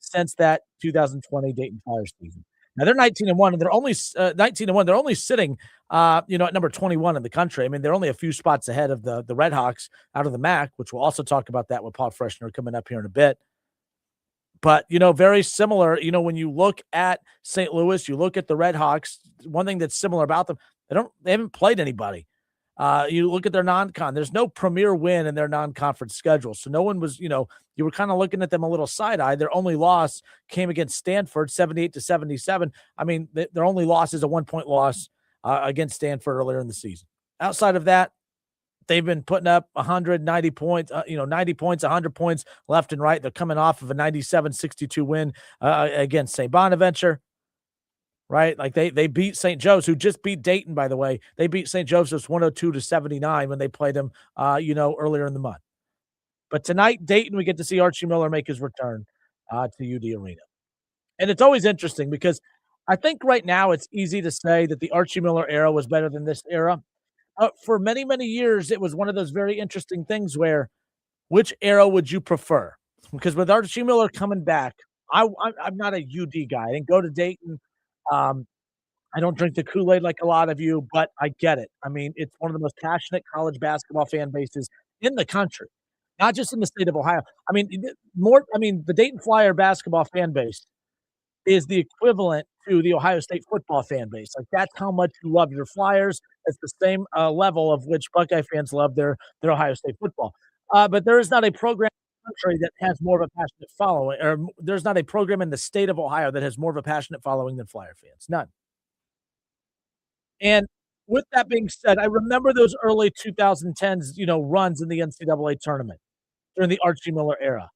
S9: since that 2020 Dayton Flyers season. Now they're 19-1, and they're only 19-1. They're only sitting, at number 21 in the country. I mean, they're only a few spots ahead of the Red Hawks out of the MAC, which we'll also talk about that with Paul Freshner coming up here in a bit. But, very similar, when you look at St. Louis, you look at the Red Hawks, one thing that's similar about them, they haven't played anybody. You look at their non-con, there's no premier win in their non-conference schedule. So no one was, you were kind of looking at them a little side-eye. Their only loss came against Stanford, 78-77. I mean, their only loss is a 1-point loss against Stanford earlier in the season. Outside of that, they've been putting up 190 points, 90 points, 100 points left and right. They're coming off of a 97-62 win against St. Bonaventure, right? Like they beat St. Joe's, who just beat Dayton, by the way. They beat St. Joseph's 102-79 when they played them, earlier in the month. But tonight, Dayton, we get to see Archie Miller make his return to UD Arena. And it's always interesting because I think right now it's easy to say that the Archie Miller era was better than this era. For many, many years, it was one of those very interesting things where which era would you prefer? Because with Archie Miller coming back, I'm not a UD guy. I didn't go to Dayton. I don't drink the Kool-Aid like a lot of you, but I get it. I mean, it's one of the most passionate college basketball fan bases in the country, not just in the state of Ohio. I mean, the Dayton Flyer basketball fan base is the equivalent to the Ohio State football fan base. Like, that's how much you love your Flyers. It's the same level of which Buckeye fans love their Ohio State football. But there is not a program in the country that has more of a passionate following, or there's not a program in the state of Ohio that has more of a passionate following than Flyer fans. None. And with that being said, I remember those early 2010s, runs in the NCAA tournament during the Archie Miller era.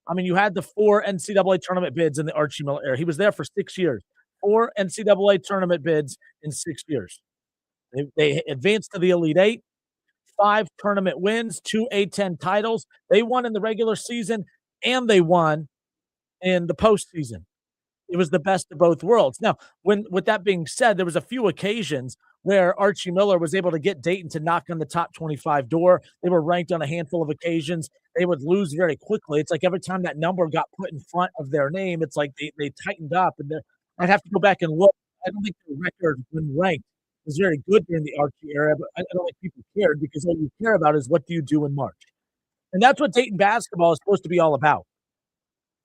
S9: I mean, you had the 4 NCAA tournament bids in the Archie Miller era. He was there for 6 years. 4 NCAA tournament bids in 6 years. They advanced to the Elite Eight, 5 tournament wins, 2 A10 titles. They won in the regular season, and they won in the postseason. It was the best of both worlds. Now, with that being said, there was a few occasions where Archie Miller was able to get Dayton to knock on the top 25 door. They were ranked on a handful of occasions. They would lose very quickly. It's like every time that number got put in front of their name, it's like they tightened up. And I'd have to go back and look. I don't think the record when ranked was very good during the Archie era, but I don't think people cared because all you care about is what do you do in March. And that's what Dayton basketball is supposed to be all about.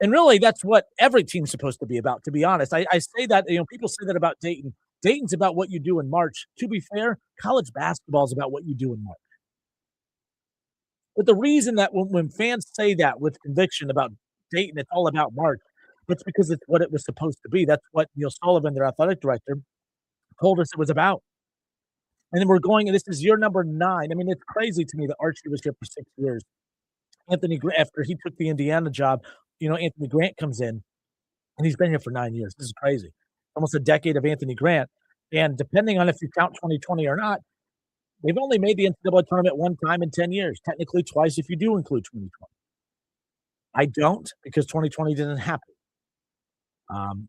S9: And really, that's what every team's supposed to be about, to be honest. I say that, people say that about Dayton. Dayton's about what you do in March. To be fair, college basketball is about what you do in March. But the reason that when fans say that with conviction about Dayton, it's all about March, it's because it's what it was supposed to be. That's what Neil Sullivan, their athletic director, told us it was about. And then we're going, and this is year number 9. I mean, it's crazy to me that Archie was here for 6 years. Anthony, after he took the Indiana job, Anthony Grant comes in, and he's been here for 9 years. This is crazy. Almost a decade of Anthony Grant. And depending on if you count 2020 or not, they've only made the NCAA tournament one time in 10 years, technically twice if you do include 2020. I don't, because 2020 didn't happen.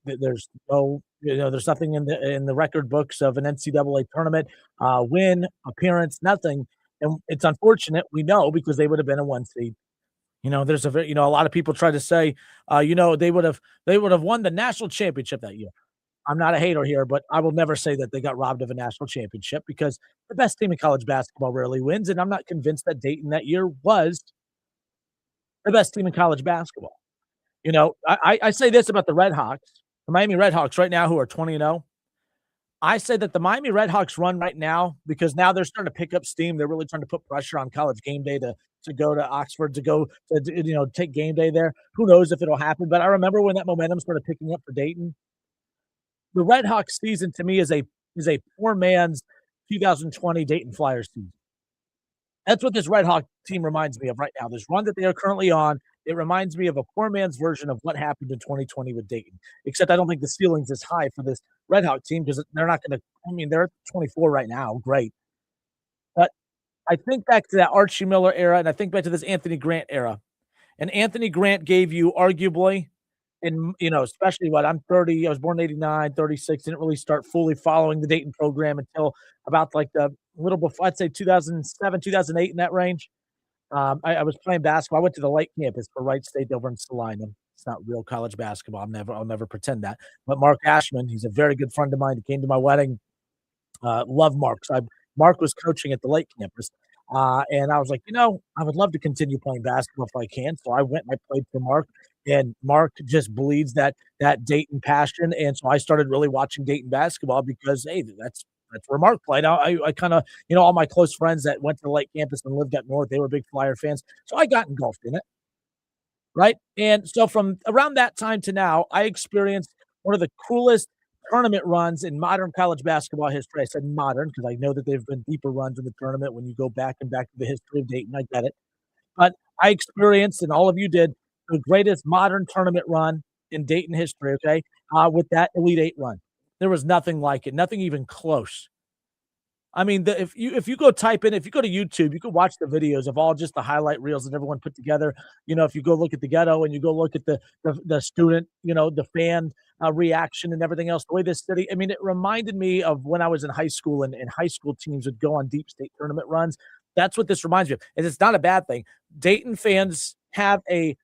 S9: There's no, there's nothing in the record books of an NCAA tournament win, appearance, nothing. And it's unfortunate, we know, because they would have been a 1 seed. There's a lot of people try to say, they would have won the national championship that year. I'm not a hater here, but I will never say that they got robbed of a national championship because the best team in college basketball rarely wins, and I'm not convinced that Dayton that year was the best team in college basketball. I say this about the Red Hawks, the Miami Red Hawks right now, who are 20-0. I say that the Miami Red Hawks run right now because now they're starting to pick up steam. They're really trying to put pressure on College Game Day to go to Oxford, to go to take game day there. Who knows if it'll happen? But I remember when that momentum started picking up for Dayton. The Red Hawks season to me is a poor man's 2020 Dayton Flyers season. That's what this Red Hawk team reminds me of right now. This run that they are currently on It reminds me of a poor man's version of what happened in 2020 with Dayton, except I don't think the ceiling's as high for this Red Hawk team because they're not going to, I mean, they're at 24 right now. Great. But I think back to that Archie Miller era, and I think back to this Anthony Grant era. And Anthony Grant gave you arguably, and especially I'm 30, I was born in 89, 36, didn't really start fully following the Dayton program until about like the little before, I'd say 2007, 2008 in that range. I was playing basketball. I went to the Lake campus for Wright State over in Salina. It's not real college basketball. I'll never pretend that. But Mark Ashman, he's a very good friend of mine. He came to my wedding. Love Mark. Mark was coaching at the Lake campus. And I was like, I would love to continue playing basketball if I can. So I went and I played for Mark. And Mark just bleeds that Dayton passion. And so I started really watching Dayton basketball because, hey, that's where Mark played. I kind of, all my close friends that went to the Lake campus and lived up north, they were big Flyer fans. So I got engulfed in it. Right. And so from around that time to now, I experienced one of the coolest tournament runs in modern college basketball history. I said modern because I know that there have been deeper runs in the tournament when you go back to the history of Dayton. I get it. But I experienced, and all of you did, the greatest modern tournament run in Dayton history, okay, with that Elite Eight run. There was nothing like it, nothing even close. I mean, if you go type in, if you go to YouTube, you can watch the videos of all just the highlight reels that everyone put together. If you go look at the ghetto and you go look at the student, the fan reaction and everything else, the way this city, I mean, it reminded me of when I was in high school and high school teams would go on deep state tournament runs. That's what this reminds me of. And it's not a bad thing. Dayton fans have a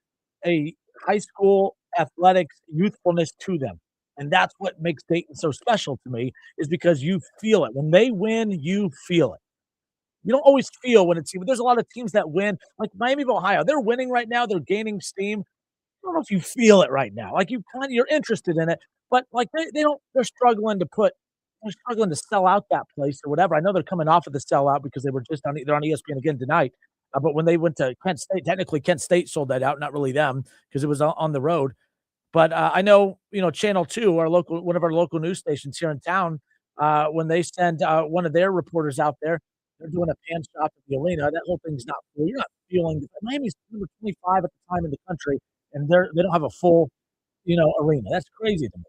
S9: high school athletics youthfulness to them. And that's what makes Dayton so special to me is because you feel it. When they win, you feel it. You don't always feel when it's – but there's a lot of teams that win. Like Miami of Ohio, they're winning right now. They're gaining steam. I don't know if you feel it right now. Like you're interested in it. But like they're struggling to sell out that place or whatever. I know they're coming off of the sellout because they're on ESPN again tonight. But when they went to Kent State, technically Kent State sold that out, not really them because it was on the road. But I know, Channel 2, one of our local news stations here in town, when they send one of their reporters out there, they're doing a pan shot at the arena. That whole thing's not full. You're not feeling – Miami's number 25 at the time in the country, and they don't have a full, arena. That's crazy to me.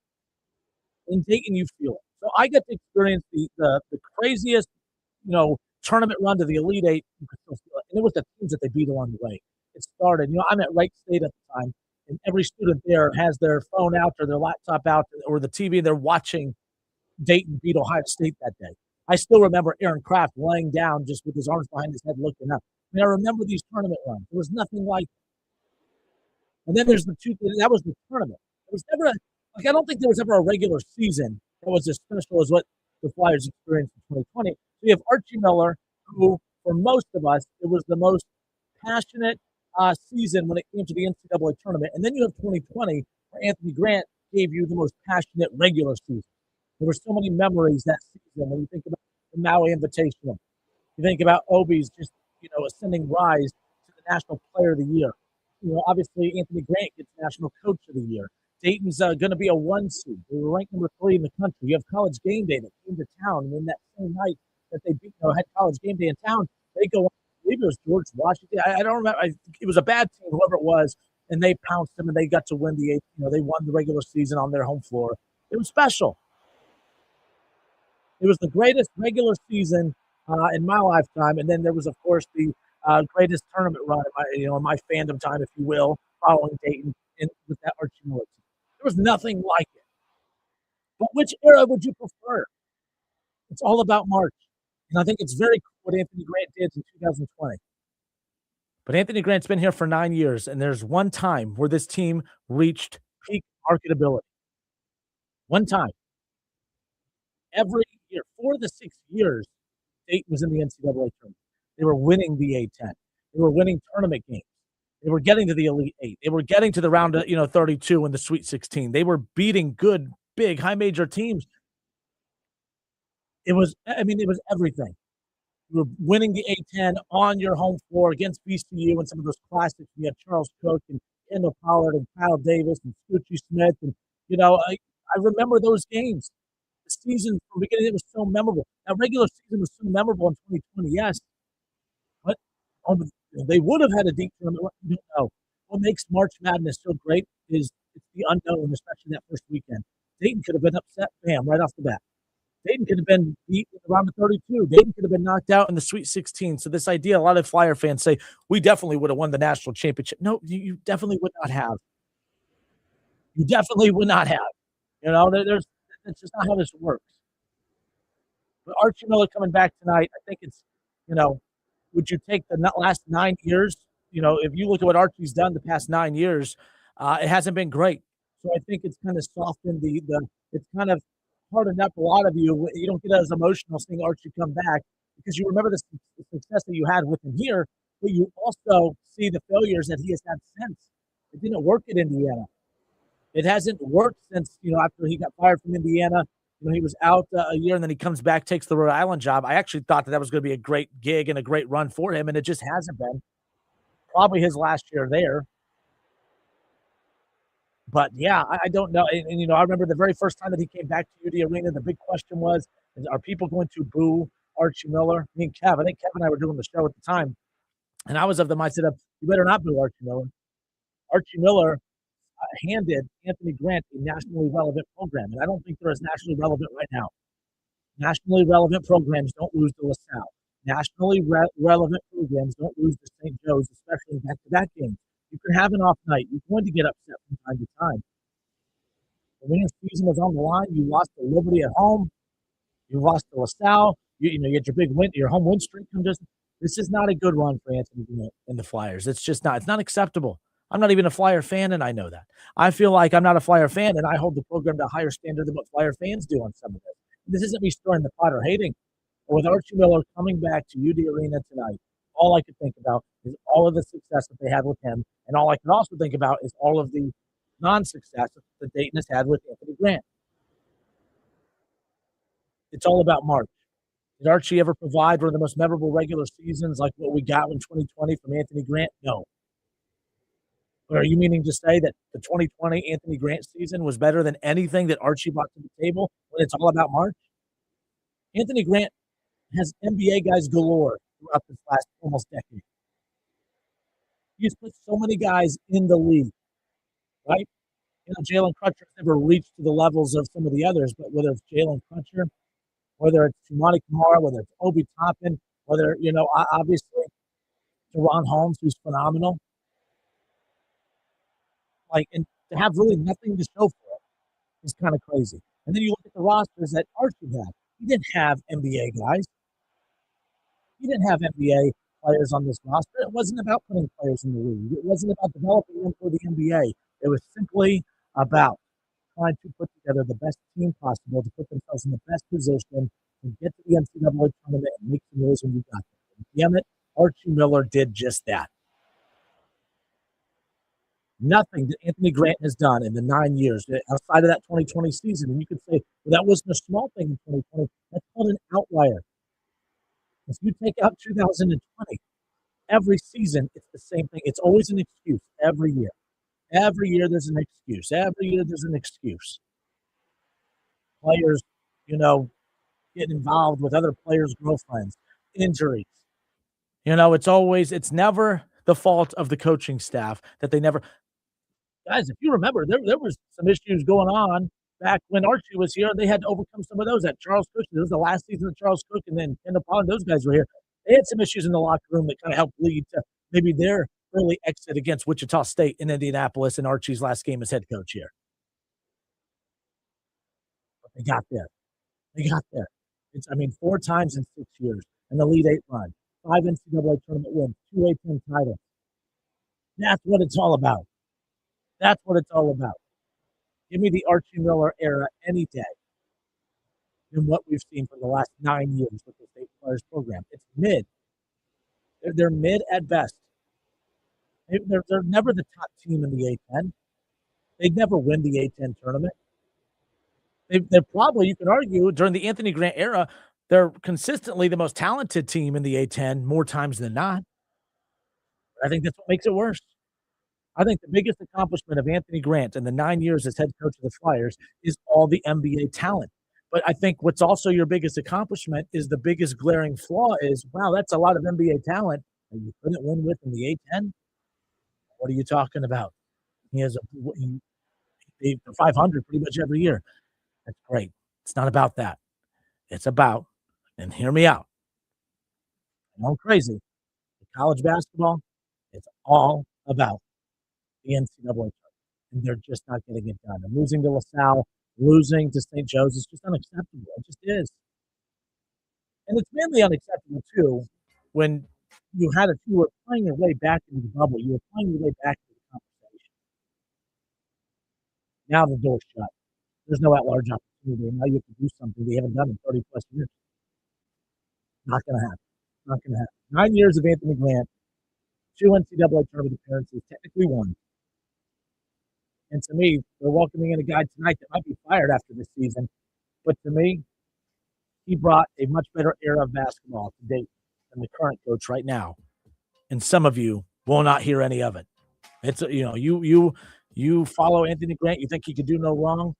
S9: In Dayton, you feel it. So I get to experience the craziest, tournament run to the Elite Eight. You could still feel it. And it was the teams that they beat along the way. It started – I'm at Wright State at the time. And every student there has their phone out or their laptop out or the TV. They're watching Dayton beat Ohio State that day. I still remember Aaron Kraft laying down just with his arms behind his head looking up. I mean, I remember these tournament runs. There was nothing like it. And then there's that was the tournament. It was never I don't think there was ever a regular season that was as special as what the Flyers experienced in 2020. So you have Archie Miller, who for most of us, it was the most passionate season when it came to the NCAA tournament. And then you have 2020, where Anthony Grant gave you the most passionate regular season. There were so many memories that season when you think about the Maui Invitational. You think about Obi's just, ascending rise to the National Player of the Year. Obviously Anthony Grant gets National Coach of the Year. Dayton's going to be a 1 seed. They were ranked number 3 in the country. You have College Game Day that came to town, and then that same night that they had College Game Day in town, they go on. I believe it was George Washington. I don't remember. It was a bad team, whoever it was, and they pounced them, and they got to win the 8th. They won the regular season on their home floor. It was special. It was the greatest regular season in my lifetime, and then there was, of course, the greatest tournament run in my fandom time, if you will, following Dayton with that Archie Miller team. There was nothing like it. But which era would you prefer? It's all about March. And I think it's very cool what Anthony Grant did in 2020. But Anthony Grant's been here for 9 years, and there's one time where this team reached peak marketability. One time. Every year, 4 to 6 years, Dayton was in the NCAA tournament. They were winning the A-10. They were winning tournament games. They were getting to the Elite Eight. They were getting to the round of 32 and the Sweet 16. They were beating good, big, high major teams. It was everything. You were winning the A-10 on your home floor against VCU and some of those classics. You had Charles Cook and Kendall Pollard and Kyle Davis and Scoochie Smith. And, I remember those games. The season from the beginning, it was so memorable. That regular season was so memorable in 2020, yes. But they would have had a deep tournament. I don't know. what makes March Madness so great is it's the unknown, especially that first weekend. Dayton could have been upset, bam, right off the bat. Dayton could have been beat in the round of 32. Dayton could have been knocked out in the Sweet 16. So this idea, a lot of Flyer fans say, we definitely would have won the national championship. No, you definitely would not have. You definitely would not have. That's just not how this works. But Archie Miller coming back tonight, I think it's, would you take the last 9 years? If you look at what Archie's done the past 9 years, it hasn't been great. So I think it's kind of softened it's kind of hardened up a lot of you. You don't get as emotional seeing Archie come back because you remember the success that you had with him here, but you also see the failures that he has had since. It didn't work at Indiana. It hasn't worked since, after he got fired from Indiana. He was out a year, and then he comes back, takes the Rhode Island job. I actually thought that was going to be a great gig and a great run for him, and it just hasn't been. Probably his last year there. But, yeah, I don't know. And, I remember the very first time that he came back to UD Arena, the big question was, are people going to boo Archie Miller? Me and Kev, I think Kev and I were doing the show at the time, and I was of the mindset of, you better not boo Archie Miller. Archie Miller handed Anthony Grant a nationally relevant program, and I don't think they're as nationally relevant right now. Nationally relevant programs don't lose to LaSalle. Nationally relevant programs don't lose to St. Joe's, especially in back-to-back games. You can have an off night. You're going to get upset from time to time. But when your season was on the line, you lost to Liberty at home. You lost to LaSalle. You had your big win, your home win streak. This is not a good run for Anthony Grant and the Flyers. It's just not. It's not acceptable. I'm not even a Flyer fan, and I know that. I feel like I'm not a Flyer fan, and I hold the program to a higher standard than what Flyer fans do on some of this. This isn't me stirring the pot or hating. But with Archie Miller coming back to UD Arena tonight, all I could think about is all of the success that they had with him, and all I could also think about is all of the non-success that Dayton has had with Anthony Grant. It's all about March. Did Archie ever provide one of the most memorable regular seasons like what we got in 2020 from Anthony Grant? No. Or are you meaning to say that the 2020 Anthony Grant season was better than anything that Archie brought to the table when it's all about March? Anthony Grant has NBA guys galore throughout this last almost decade. He's put so many guys in the league, right? Jalen Crutcher's never reached to the levels of some of the others, but whether it's Jalen Crutcher, whether it's Tumani Kamara, whether it's Obi Toppin, whether, obviously Deron Holmes, who's phenomenal. And to have really nothing to show for it is kind of crazy. And then you look at the rosters that Archie had. He didn't have NBA guys. He didn't have NBA players on this roster. It wasn't about putting players in the league. It wasn't about developing them for the NBA. It was simply about trying to put together the best team possible to put themselves in the best position to get to the NCAA tournament and make some noise when you got there. And damn it, Archie Miller did just that. Nothing that Anthony Grant has done in the 9 years outside of that 2020 season. And you could say, well, that wasn't a small thing in 2020. That's called an outlier. If you take out 2020, every season, it's the same thing. It's always an excuse every year. Every year there's an excuse. Every year there's an excuse. Players, get involved with other players' girlfriends, injuries. It's never the fault of the coaching staff that they never. Guys, if you remember, there was some issues going on back when Archie was here. They had to overcome some of those at Charles Cook. It was the last season of Charles Cook, and then Kendall Pond, those guys were here. They had some issues in the locker room that kind of helped lead to maybe their early exit against Wichita State in Indianapolis in Archie's last game as head coach here. But they got there. It's 4 times in 6 years, an Elite Eight run, 5 NCAA tournament wins, 2 A10 titles. That's what it's all about. That's what it's all about. Give me the Archie Miller era any day than what we've seen for the last 9 years with the State Flyers program. It's mid. They're mid at best. They're never the top team in the A10. They'd never win the A10 tournament. They're probably, you can argue, during the Anthony Grant era, they're consistently the most talented team in the A10 more times than not. I think that's what makes it worse. I think the biggest accomplishment of Anthony Grant in the 9 years as head coach of the Flyers is all the NBA talent. But I think what's also your biggest accomplishment is the biggest glaring flaw is, wow, that's a lot of NBA talent, and you couldn't win with in the A10? What are you talking about? He has he 500 pretty much every year. That's great. It's not about that. It's about, and hear me out. I'm crazy. College basketball, it's all about the NCAA tournament, and they're just not getting it done. And losing to LaSalle, losing to St. Joe's is just unacceptable. It just is. And it's mainly unacceptable, too, when you were playing your way back into the bubble. You were playing your way back into the conversation. Now the door's shut. There's no at-large opportunity. Now you have to do something they haven't done in 30-plus years. Not going to happen. Not going to happen. 9 years of Anthony Grant, 2 NCAA tournament appearances, technically 1. And to me, they're welcoming in a guy tonight that might be fired after this season. But to me, he brought a much better era of basketball to date than the current coach right now. And some of you will not hear any of it. It's you follow Anthony Grant, you think he could do no wrong.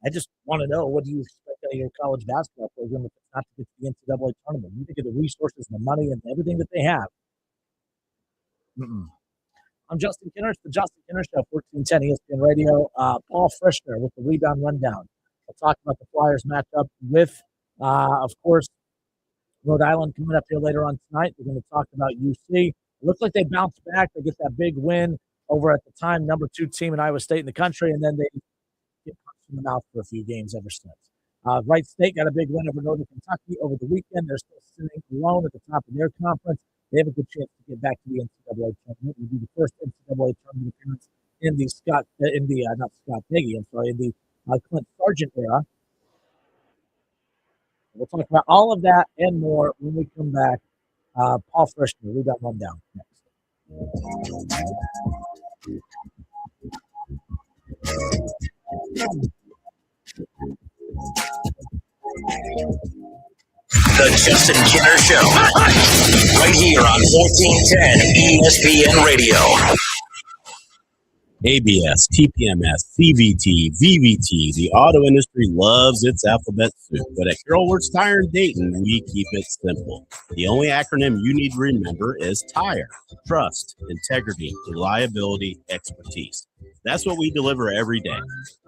S9: I just want to know, what do you expect out of your college basketball program if it's not to get to the NCAA tournament? You think of the resources and the money and everything that they have. I'm Justin Kinner. It's the Justin Kinner Show, 1410 ESPN Radio. Paul Frischner with the rebound rundown. We'll talk about the Flyers matchup with, of course, Rhode Island coming up here later on tonight. We're going to talk about UC. It looks like they bounced back. They get that big win over at the time number 2 team in Iowa State in the country, and then they get punched in the mouth for a few games ever since. Wright State got a big win over Northern Kentucky over the weekend. They're still sitting alone at the top of their conference. They have a good chance to get back to the NCAA tournament. It will be the first NCAA tournament appearance in the Clint Sargent era. We'll talk about all of that and more when we come back. Paul Frischner, rebound rundown next.
S8: The Justin Kinner Show. Right here on 1410 ESPN Radio.
S1: ABS, TPMS, CVT, VVT. The auto industry loves its alphabet soup, but at Carol Works Tire in Dayton, we keep it simple. The only acronym you need to remember is TIRE. Trust, integrity, reliability, expertise. That's what we deliver every day.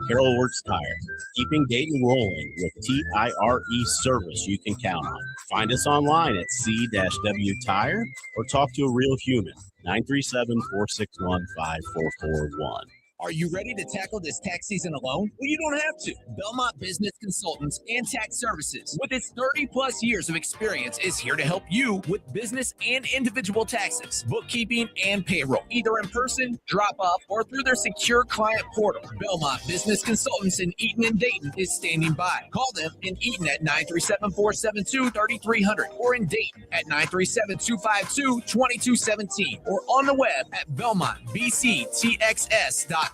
S1: Carol Works Tire, keeping Dayton rolling with TIRE service you can count on. Find us online at C-W Tire or talk to a real human. 937-461-5441.
S4: Are you ready to tackle this tax season alone? Well, you don't have to. Belmont Business Consultants and Tax Services, with its 30-plus years of experience, is here to help you with business and individual taxes, bookkeeping, and payroll, either in person, drop-off, or through their secure client portal. Belmont Business Consultants in Eaton and Dayton is standing by. Call them in Eaton at 937-472-3300 or in Dayton at 937-252-2217 or on the web at belmontbctxs.com.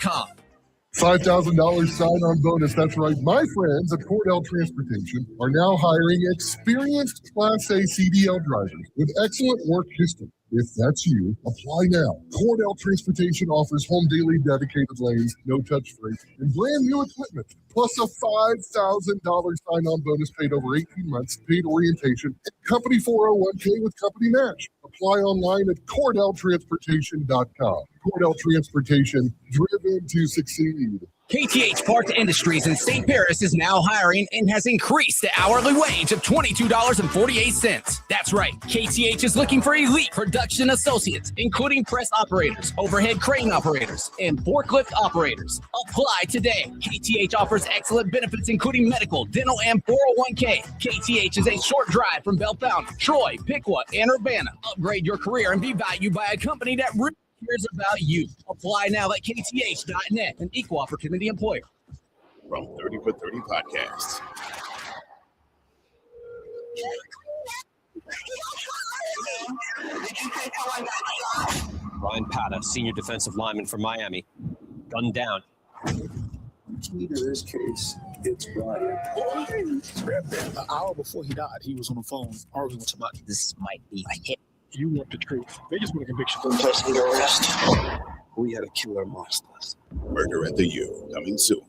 S16: $5,000 sign-on bonus. That's right. My friends at Cordell Transportation are now hiring experienced Class A CDL drivers with excellent work history. If that's you, apply now. Cordell Transportation offers home daily dedicated lanes, no-touch freight, and brand new equipment, plus a $5,000 sign-on bonus paid over 18 months, paid orientation, and company 401k with company match. Apply online at CordellTransportation.com. Cordell Transportation, driven to succeed.
S4: KTH Parts Industries in St. Paris is now hiring and has increased the hourly wage of $22.48. That's right. KTH is looking for elite production associates, including press operators, overhead crane operators, and forklift operators. Apply today. KTH offers excellent benefits, including medical, dental, and 401k. KTH is a short drive from Bellefontaine, Troy, Piqua, and Urbana. Upgrade your career and be valued by a company that really cares about you. Apply now at kth.net, an equal opportunity employer.
S7: From 30 for 30 Podcast.
S24: Ryan Pata, senior defensive lineman from Miami, gunned down.
S25: Key to this case, it's Brian. An hour before he died, he was on the phone arguing with somebody. This might be a hit. You want the truth. They just want a conviction for placing the arrest. We had a killer amongst us.
S7: Murder at the U, coming soon.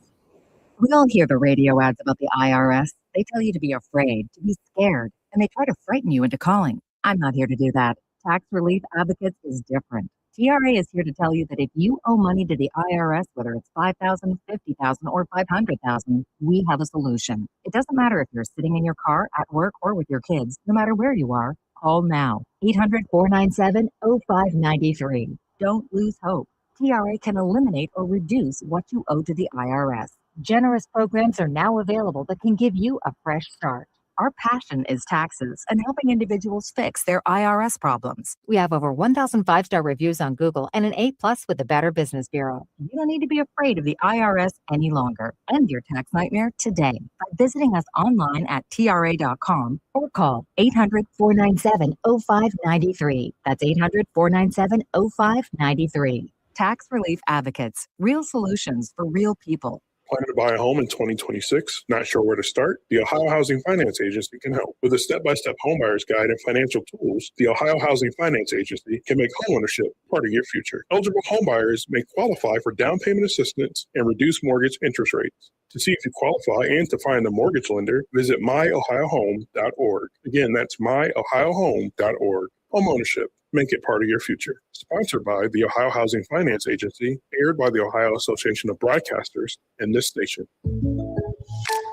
S19: We all hear the radio ads about the IRS. They tell you to be afraid, to be scared, and they try to frighten you into calling. I'm not here to do that. Tax Relief Advocates is different. TRA is here to tell you that if you owe money to the IRS, whether it's $5,000, $50,000, or $500,000, we have a solution. It doesn't matter if you're sitting in your car, at work, or with your kids. No matter where you are, call now. 800-497-0593. Don't lose hope. TRA can eliminate or reduce what you owe to the IRS. Generous programs are now available that can give you a fresh start. Our passion is taxes and helping individuals fix their IRS problems. We have over 1,000 five-star reviews on Google and an A+ with the Better Business Bureau. You don't need to be afraid of the IRS any longer. End your tax nightmare today by visiting us online at TRA.com or call 800-497-0593. That's 800-497-0593. Tax Relief Advocates. Real solutions for real people.
S5: Planning to buy a home in 2026? Not sure where to start? The Ohio Housing Finance Agency can help. With a step-by-step homebuyer's guide and financial tools, the Ohio Housing Finance Agency can make homeownership part of your future. Eligible homebuyers may qualify for down payment assistance and reduced mortgage interest rates. To see if you qualify and to find a mortgage lender, visit myohiohome.org. Again, that's myohiohome.org. Homeownership. Make it part of your future. Sponsored by the Ohio Housing Finance Agency, aired by the Ohio Association of Broadcasters and this station.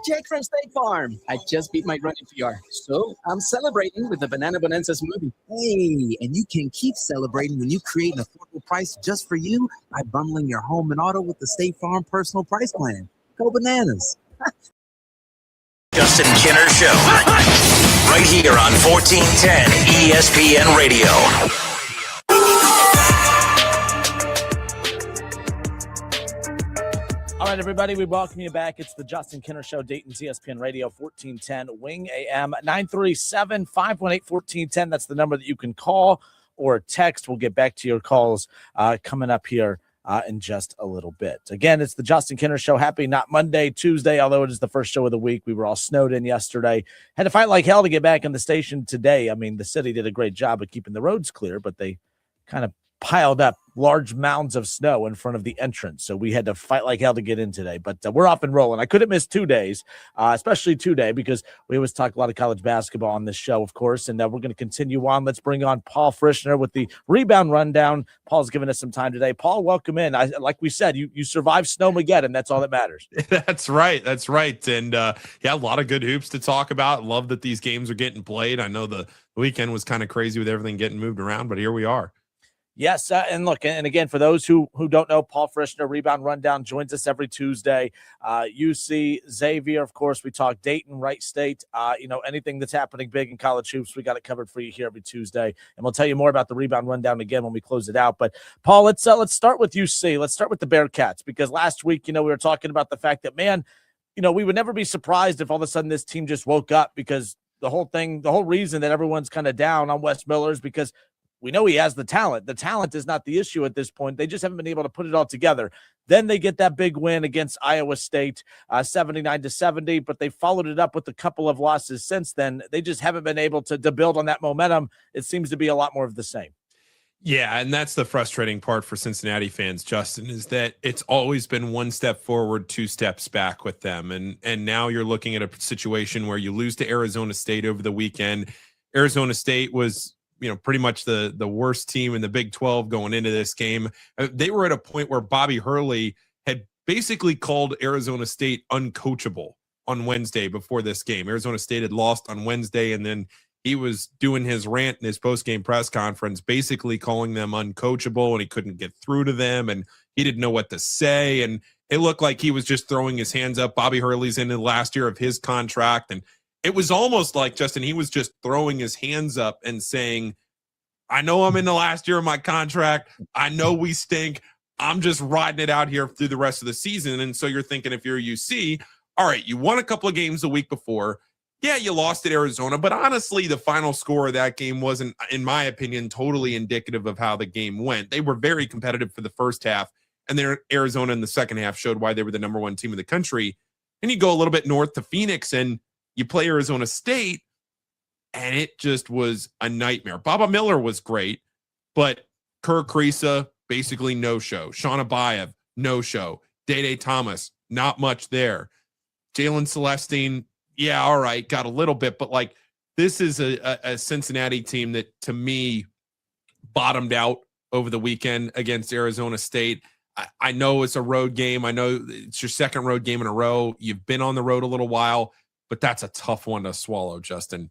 S6: Jake from State Farm. I just beat my running PR, so I'm celebrating with the Banana Bonanza smoothie. Hey, and you can keep celebrating when you create an affordable price just for you by bundling your home and auto with the State Farm Personal Price Plan. Go bananas.
S8: Justin Kinner Show. Right here on 1410 ESPN Radio.
S9: All right, everybody, we welcome you back. It's the Justin Kinner Show, Dayton's ESPN Radio, 1410 Wing AM, 937-518-1410. That's the number that you can call or text. We'll get back to your calls coming up here in just a little bit. Again, it's the Justin Kinner Show. Happy not Monday, Tuesday, although it is the first show of the week. We were all snowed in yesterday. Had to fight like hell to get back in the station today. I mean, the city did a great job of keeping the roads clear, but they kind of piled up large mounds of snow in front of the entrance. So we had to fight like hell to get in today, but we're off and rolling. I couldn't miss 2 days, especially today, because we always talk a lot of college basketball on this show, of course, and we're going to continue on. Let's bring on Paul Frischner with the rebound rundown. Paul's giving us some time today. Paul, welcome in. Like we said, you survived Snowmageddon. That's all that matters.
S10: That's right. That's right. And yeah, a lot of good hoops to talk about. Love that these games are getting played. I know the weekend was kind of crazy with everything getting moved around, but here we are.
S9: Yes, and look, and again, for those who don't know, Paul Frischner, Rebound Rundown, joins us every Tuesday. UC, Xavier, of course, we talk Dayton, Wright State, anything that's happening big in college hoops, we got it covered for you here every Tuesday, and we'll tell you more about the Rebound Rundown again when we close it out. But, Paul, let's start with UC. Let's start with the Bearcats, because last week, we were talking about the fact that, man, we would never be surprised if all of a sudden this team just woke up, because the whole reason that everyone's kind of down on Wes Miller is because we know he has the talent. The talent is not the issue at this point. They just haven't been able to put it all together. Then they get that big win against Iowa State, 79-70, but they followed it up with a couple of losses since then. They just haven't been able to build on that momentum. It seems to be a lot more of the same.
S10: Yeah, and that's the frustrating part for Cincinnati fans, Justin, is that it's always been one step forward, 2 steps back with them. And now you're looking at a situation where you lose to Arizona State over the weekend. Arizona State was pretty much the worst team in the Big 12 going into this game. They were at a point where Bobby Hurley had basically called Arizona State uncoachable on Wednesday before this game. Arizona State had lost on Wednesday, and then he was doing his rant in his post-game press conference, basically calling them uncoachable, and he couldn't get through to them, and he didn't know what to say, and it looked like he was just throwing his hands up. Bobby Hurley's in the last year of his contract, and it was almost like, Justin, he was just throwing his hands up and saying, I know I'm in the last year of my contract. I know we stink. I'm just riding it out here through the rest of the season. And so you're thinking, if you're UC, all right, you won a couple of games the week before. Yeah, you lost at Arizona, but honestly, the final score of that game wasn't, in my opinion, totally indicative of how the game went. They were very competitive for the first half, and then Arizona in the second half showed why they were the number 1 team in the country. And you go a little bit north to Phoenix, and you play Arizona State, and it just was a nightmare. Baba Miller was great, but Kerr Kriisa, basically no-show. Sean Abayev, no-show. Day Thomas, not much there. Jalen Celestine, yeah, all right, got a little bit, but this is a Cincinnati team that, to me, bottomed out over the weekend against Arizona State. I know it's a road game. I know it's your second road game in a row. You've been on the road a little while, but that's a tough one to swallow, Justin.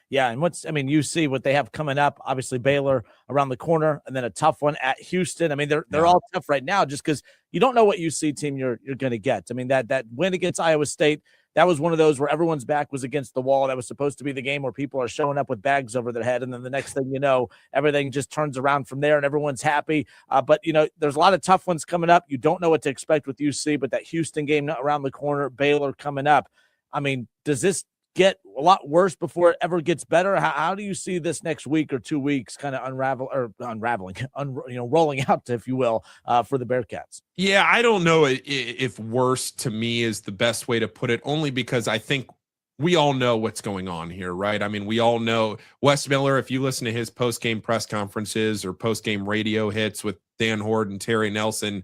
S9: Yeah, and you see what they have coming up. Obviously, Baylor around the corner, and then a tough one at Houston. I mean, they're all tough right now, just because you don't know what UC team you're going to get. I mean, that win against Iowa State, that was one of those where everyone's back was against the wall. That was supposed to be the game where people are showing up with bags over their head, and then the next thing you know, everything just turns around from there, and everyone's happy. But there's a lot of tough ones coming up. You don't know what to expect with UC, but that Houston game around the corner, Baylor coming up. I mean, does this get a lot worse before it ever gets better? How do you see this next week or 2 weeks kind of rolling out, if you will, for the Bearcats?
S10: Yeah, I don't know if worse to me is the best way to put it, only because I think we all know what's going on here, right? I mean, we all know Wes Miller, if you listen to his post-game press conferences or post-game radio hits with Dan Horde and Terry Nelson,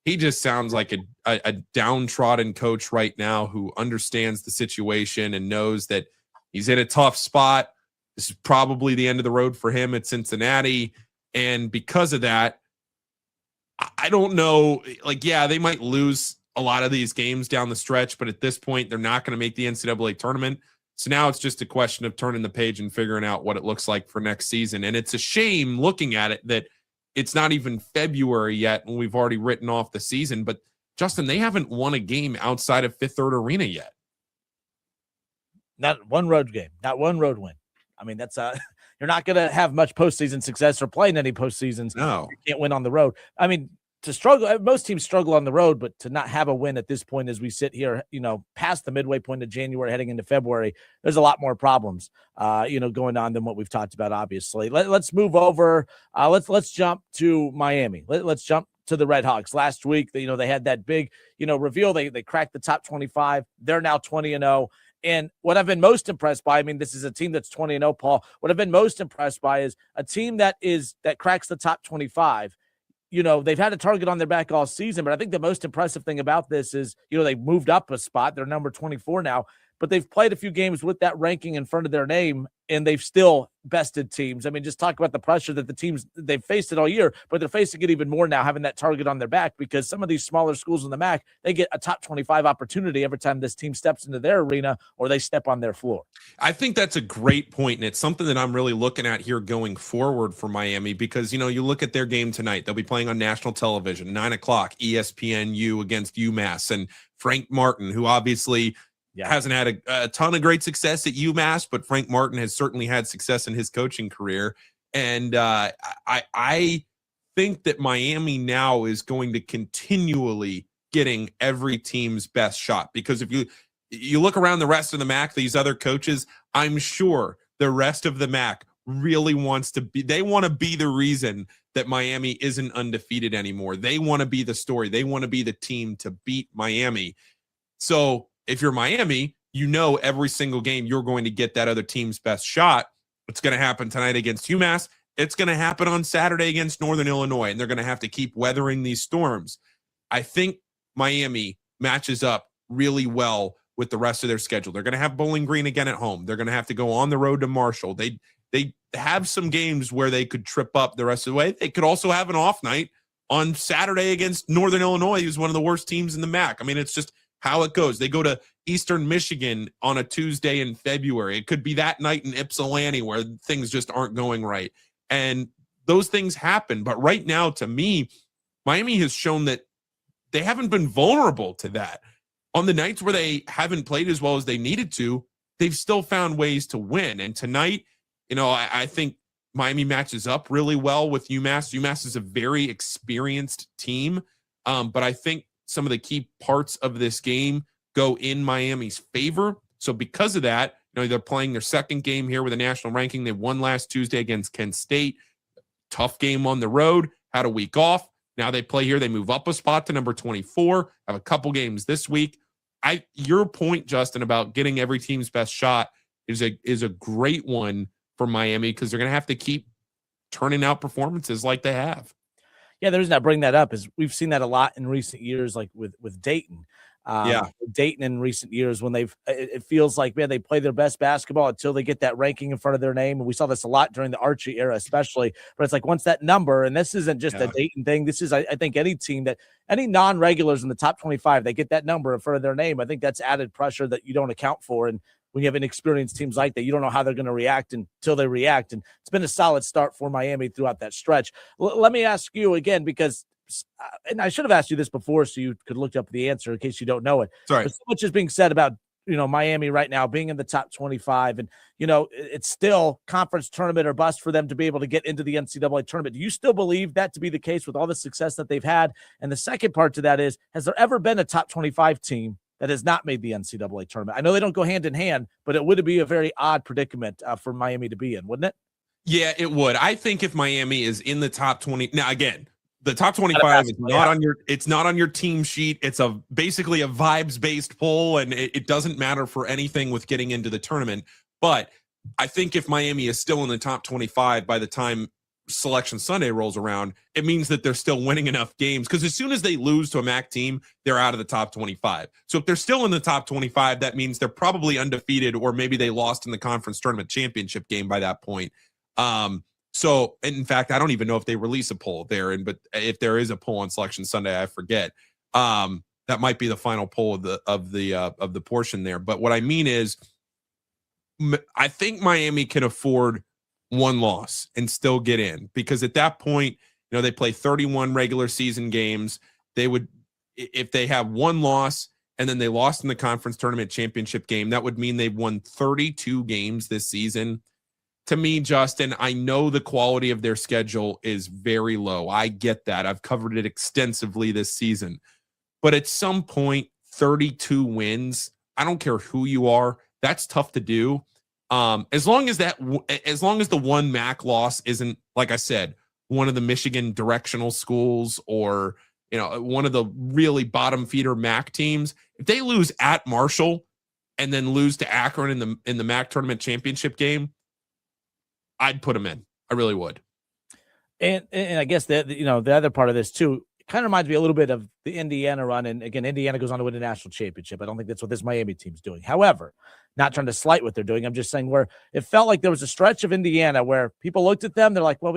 S10: he just sounds like a downtrodden coach right now who understands the situation and knows that he's in a tough spot. This is probably the end of the road for him at Cincinnati. And because of that, I don't know, they might lose a lot of these games down the stretch, but at this point, they're not going to make the NCAA tournament. So now it's just a question of turning the page and figuring out what it looks like for next season. And it's a shame looking at it that it's not even February yet, and we've already written off the season. But, Justin, they haven't won a game outside of Fifth Third Arena yet.
S9: Not one road game, not one road win. I mean, that's you're not going to have much postseason success or playing any postseasons.
S10: No.
S9: You can't win on the road. I mean, to struggle, most teams struggle on the road, but to not have a win at this point as we sit here, past the midway point of January heading into February, there's a lot more problems, going on than what we've talked about, obviously. Let's move over. Let's jump to Miami. Let's jump to the Red Hawks. Last week, they had that big, reveal. They cracked the top 25. They're now 20-0. And what I've been most impressed by, I mean, this is a team that's 20-0, Paul. What I've been most impressed by is a team that cracks the top 25. They've had a target on their back all season, but I think the most impressive thing about this is, they moved up a spot. They're number 24 now, but they've played a few games with that ranking in front of their name, and they've still bested teams. I mean, just talk about the pressure that the teams, they've faced it all year, but they're facing it even more now, having that target on their back, because some of these smaller schools in the MAC, they get a top 25 opportunity every time this team steps into their arena or they step on their floor.
S10: I think that's a great point, and it's something that I'm really looking at here going forward for Miami, because, you look at their game tonight. They'll be playing on national television, 9 o'clock, ESPNU against UMass, and Frank Martin, who obviously hasn't had a ton of great success at UMass, but Frank Martin has certainly had success in his coaching career. And I think that Miami now is going to continually getting every team's best shot, because if you look around the rest of the MAC, these other coaches, I'm sure the rest of the MAC really wants to be, they want to be the reason that Miami isn't undefeated anymore. They want to be the story. They want to be the team to beat Miami. So if you're Miami, every single game you're going to get that other team's best shot. It's going to happen tonight against UMass. It's going to happen on Saturday against Northern Illinois, and they're going to have to keep weathering these storms. I think Miami matches up really well with the rest of their schedule. They're going to have Bowling Green again at home. They're going to have to go on the road to Marshall. They have some games where they could trip up the rest of the way. They could also have an off night on Saturday against Northern Illinois, who's one of the worst teams in the MAC. I mean, it's just how it goes. They go to Eastern Michigan on a Tuesday in February. It could be that night in Ypsilanti where things just aren't going right. And those things happen. But right now, to me, Miami has shown that they haven't been vulnerable to that. On the nights where they haven't played as well as they needed to, they've still found ways to win. And tonight, I think Miami matches up really well with UMass. UMass is a very experienced team. But I think some of the key parts of this game go in Miami's favor. So because of that, they're playing their second game here with a national ranking. They won last Tuesday against Kent State. Tough game on the road, had a week off. Now they play here. They move up a spot to number 24, have a couple games this week. Your point, Justin, about getting every team's best shot is a great one for Miami, because they're going to have to keep turning out performances like they have.
S9: Yeah, the reason I bring that up is we've seen that a lot in recent years, like with Dayton. Dayton in recent years when it feels like, man, they play their best basketball until they get that ranking in front of their name. And we saw this a lot during the Archie era, especially. But it's like once that number, and this isn't just a Dayton thing. This is, I think, any team that any non-regulars in the top 25, they get that number in front of their name. I think that's added pressure that you don't account for. And when you have inexperienced teams like that, you don't know how they're going to react until they react. And it's been a solid start for Miami throughout that stretch. Let me ask you again, because and I should have asked you this before so you could look up the answer in case you don't know it.
S10: Sorry.
S9: But so much is being said about, Miami right now being in the top 25 and, it's still conference tournament or bust for them to be able to get into the NCAA tournament. Do you still believe that to be the case with all the success that they've had? And the second part to that is, has there ever been a top 25 team that has not made the NCAA tournament? I know they don't go hand in hand, but it would be a very odd predicament for Miami to be in, wouldn't it?
S10: Yeah, it would. I think if Miami is in the top 20, now again, the top 25 is not on your team sheet. It's basically a vibes-based poll, and it doesn't matter for anything with getting into the tournament. But I think if Miami is still in the top 25 by the time Selection Sunday rolls around, it means that they're still winning enough games, because as soon as they lose to a MAC team, they're out of the top 25. So if they're still in the top 25, that means they're probably undefeated, or maybe they lost in the conference tournament championship game by that point. So, in fact, I don't even know if they release a poll there, but if there is a poll on Selection Sunday, I forget. That might be the final poll of the portion there. But what I mean is, I think Miami can afford one loss and still get in, because at that point, they play 31 regular season games. They would, if they have one loss and then they lost in the conference tournament championship game, that would mean they've won 32 games this season. To me, Justin, I know the quality of their schedule is very low. I get that. I've covered it extensively this season. But at some point, 32 wins, I don't care who you are, that's tough to do. As long as the one MAC loss isn't, like I said, one of the Michigan directional schools or, one of the really bottom feeder MAC teams, if they lose at Marshall and then lose to Akron in the MAC tournament championship game, I'd put them in. I really would.
S9: And I guess that, the other part of this too, it kind of reminds me a little bit of the Indiana run. And again, Indiana goes on to win a national championship. I don't think that's what this Miami team's doing. However, not trying to slight what they're doing. I'm just saying where it felt like there was a stretch of Indiana where people looked at them. They're like, well,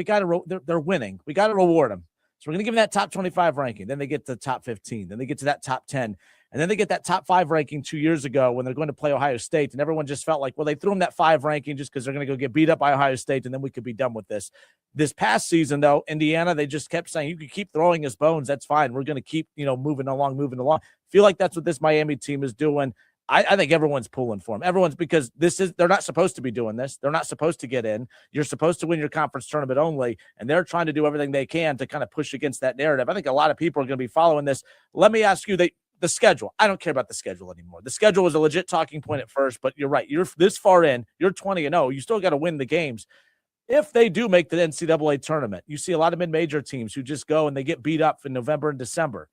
S9: they're winning. We got to reward them. So we're going to give them that top 25 ranking. Then they get to the top 15. Then they get to that top 10. And then they get that top 5 ranking 2 years ago when they're going to play Ohio State. And everyone just felt like, well, they threw them that 5 ranking just because they're going to go get beat up by Ohio State, and then we could be done with this. This past season, though, Indiana, they just kept saying, you can keep throwing us bones. That's fine. We're going to keep, moving along. Feel like that's what this Miami team is doing. I think everyone's pulling for them. Because they're not supposed to be doing this. They're not supposed to get in. You're supposed to win your conference tournament only, and they're trying to do everything they can to kind of push against that narrative. I think a lot of people are going to be following this. Let me ask you, the schedule. I don't care about the schedule anymore. The schedule was a legit talking point at first, but you're right. You're this far in. You're 20-0. You still got to win the games. If they do make the NCAA tournament, you see a lot of mid-major teams who just go and they get beat up in November and December.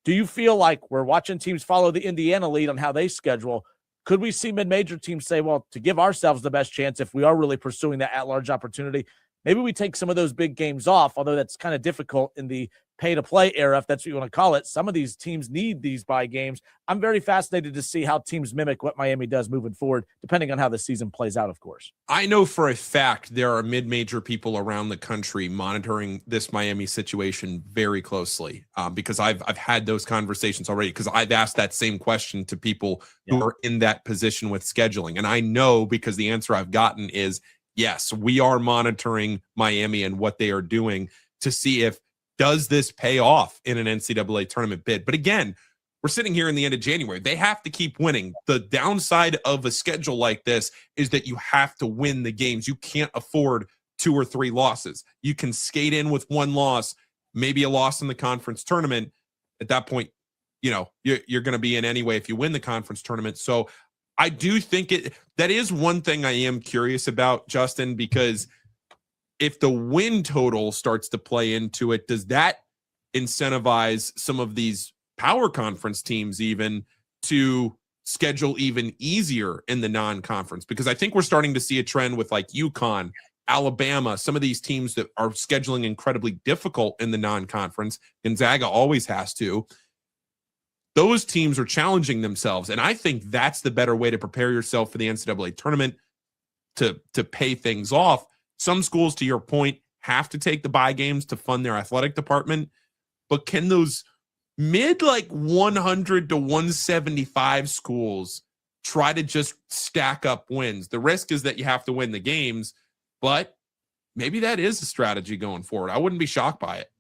S9: Do you feel like we're watching teams follow the Indiana lead on how they schedule? Could we see mid-major teams say, well, to give ourselves the best chance, if we are really pursuing that at-large opportunity, maybe we take some of those big games off, although that's kind of difficult in the pay-to-play era, if that's what you want to call it. Some of these teams need these bye games. I'm very fascinated to see how teams mimic what Miami does moving forward, depending on how the season plays out, of course.
S10: I know for a fact there are mid-major people around the country monitoring this Miami situation very closely, because I've had those conversations already, because I've asked that same question to people who are in that position with scheduling. And I know, because the answer I've gotten is, yes, we are monitoring Miami and what they are doing to see if does this pay off in an NCAA tournament bid. But again, we're sitting here in the end of January. They have to keep winning. The downside of a schedule like this is that you have to win the games. You can't afford 2 or 3 losses. You can skate in with 1 loss, maybe a loss in the conference tournament. At that point, you're going to be in anyway if you win the conference tournament. So I do think that is one thing I am curious about, Justin, because if the win total starts to play into it, does that incentivize some of these power conference teams even to schedule even easier in the non-conference? Because I think we're starting to see a trend with like UConn Alabama, some of these teams that are scheduling incredibly difficult in the non-conference, Gonzaga always has to. Those teams are challenging themselves, and I think that's the better way to prepare yourself for the NCAA tournament, to pay things off. Some schools, to your point, have to take the bye games to fund their athletic department, but can those mid 100 to 175 schools try to just stack up wins? The risk is that you have to win the games, but maybe that is a strategy going forward. I wouldn't be shocked by it.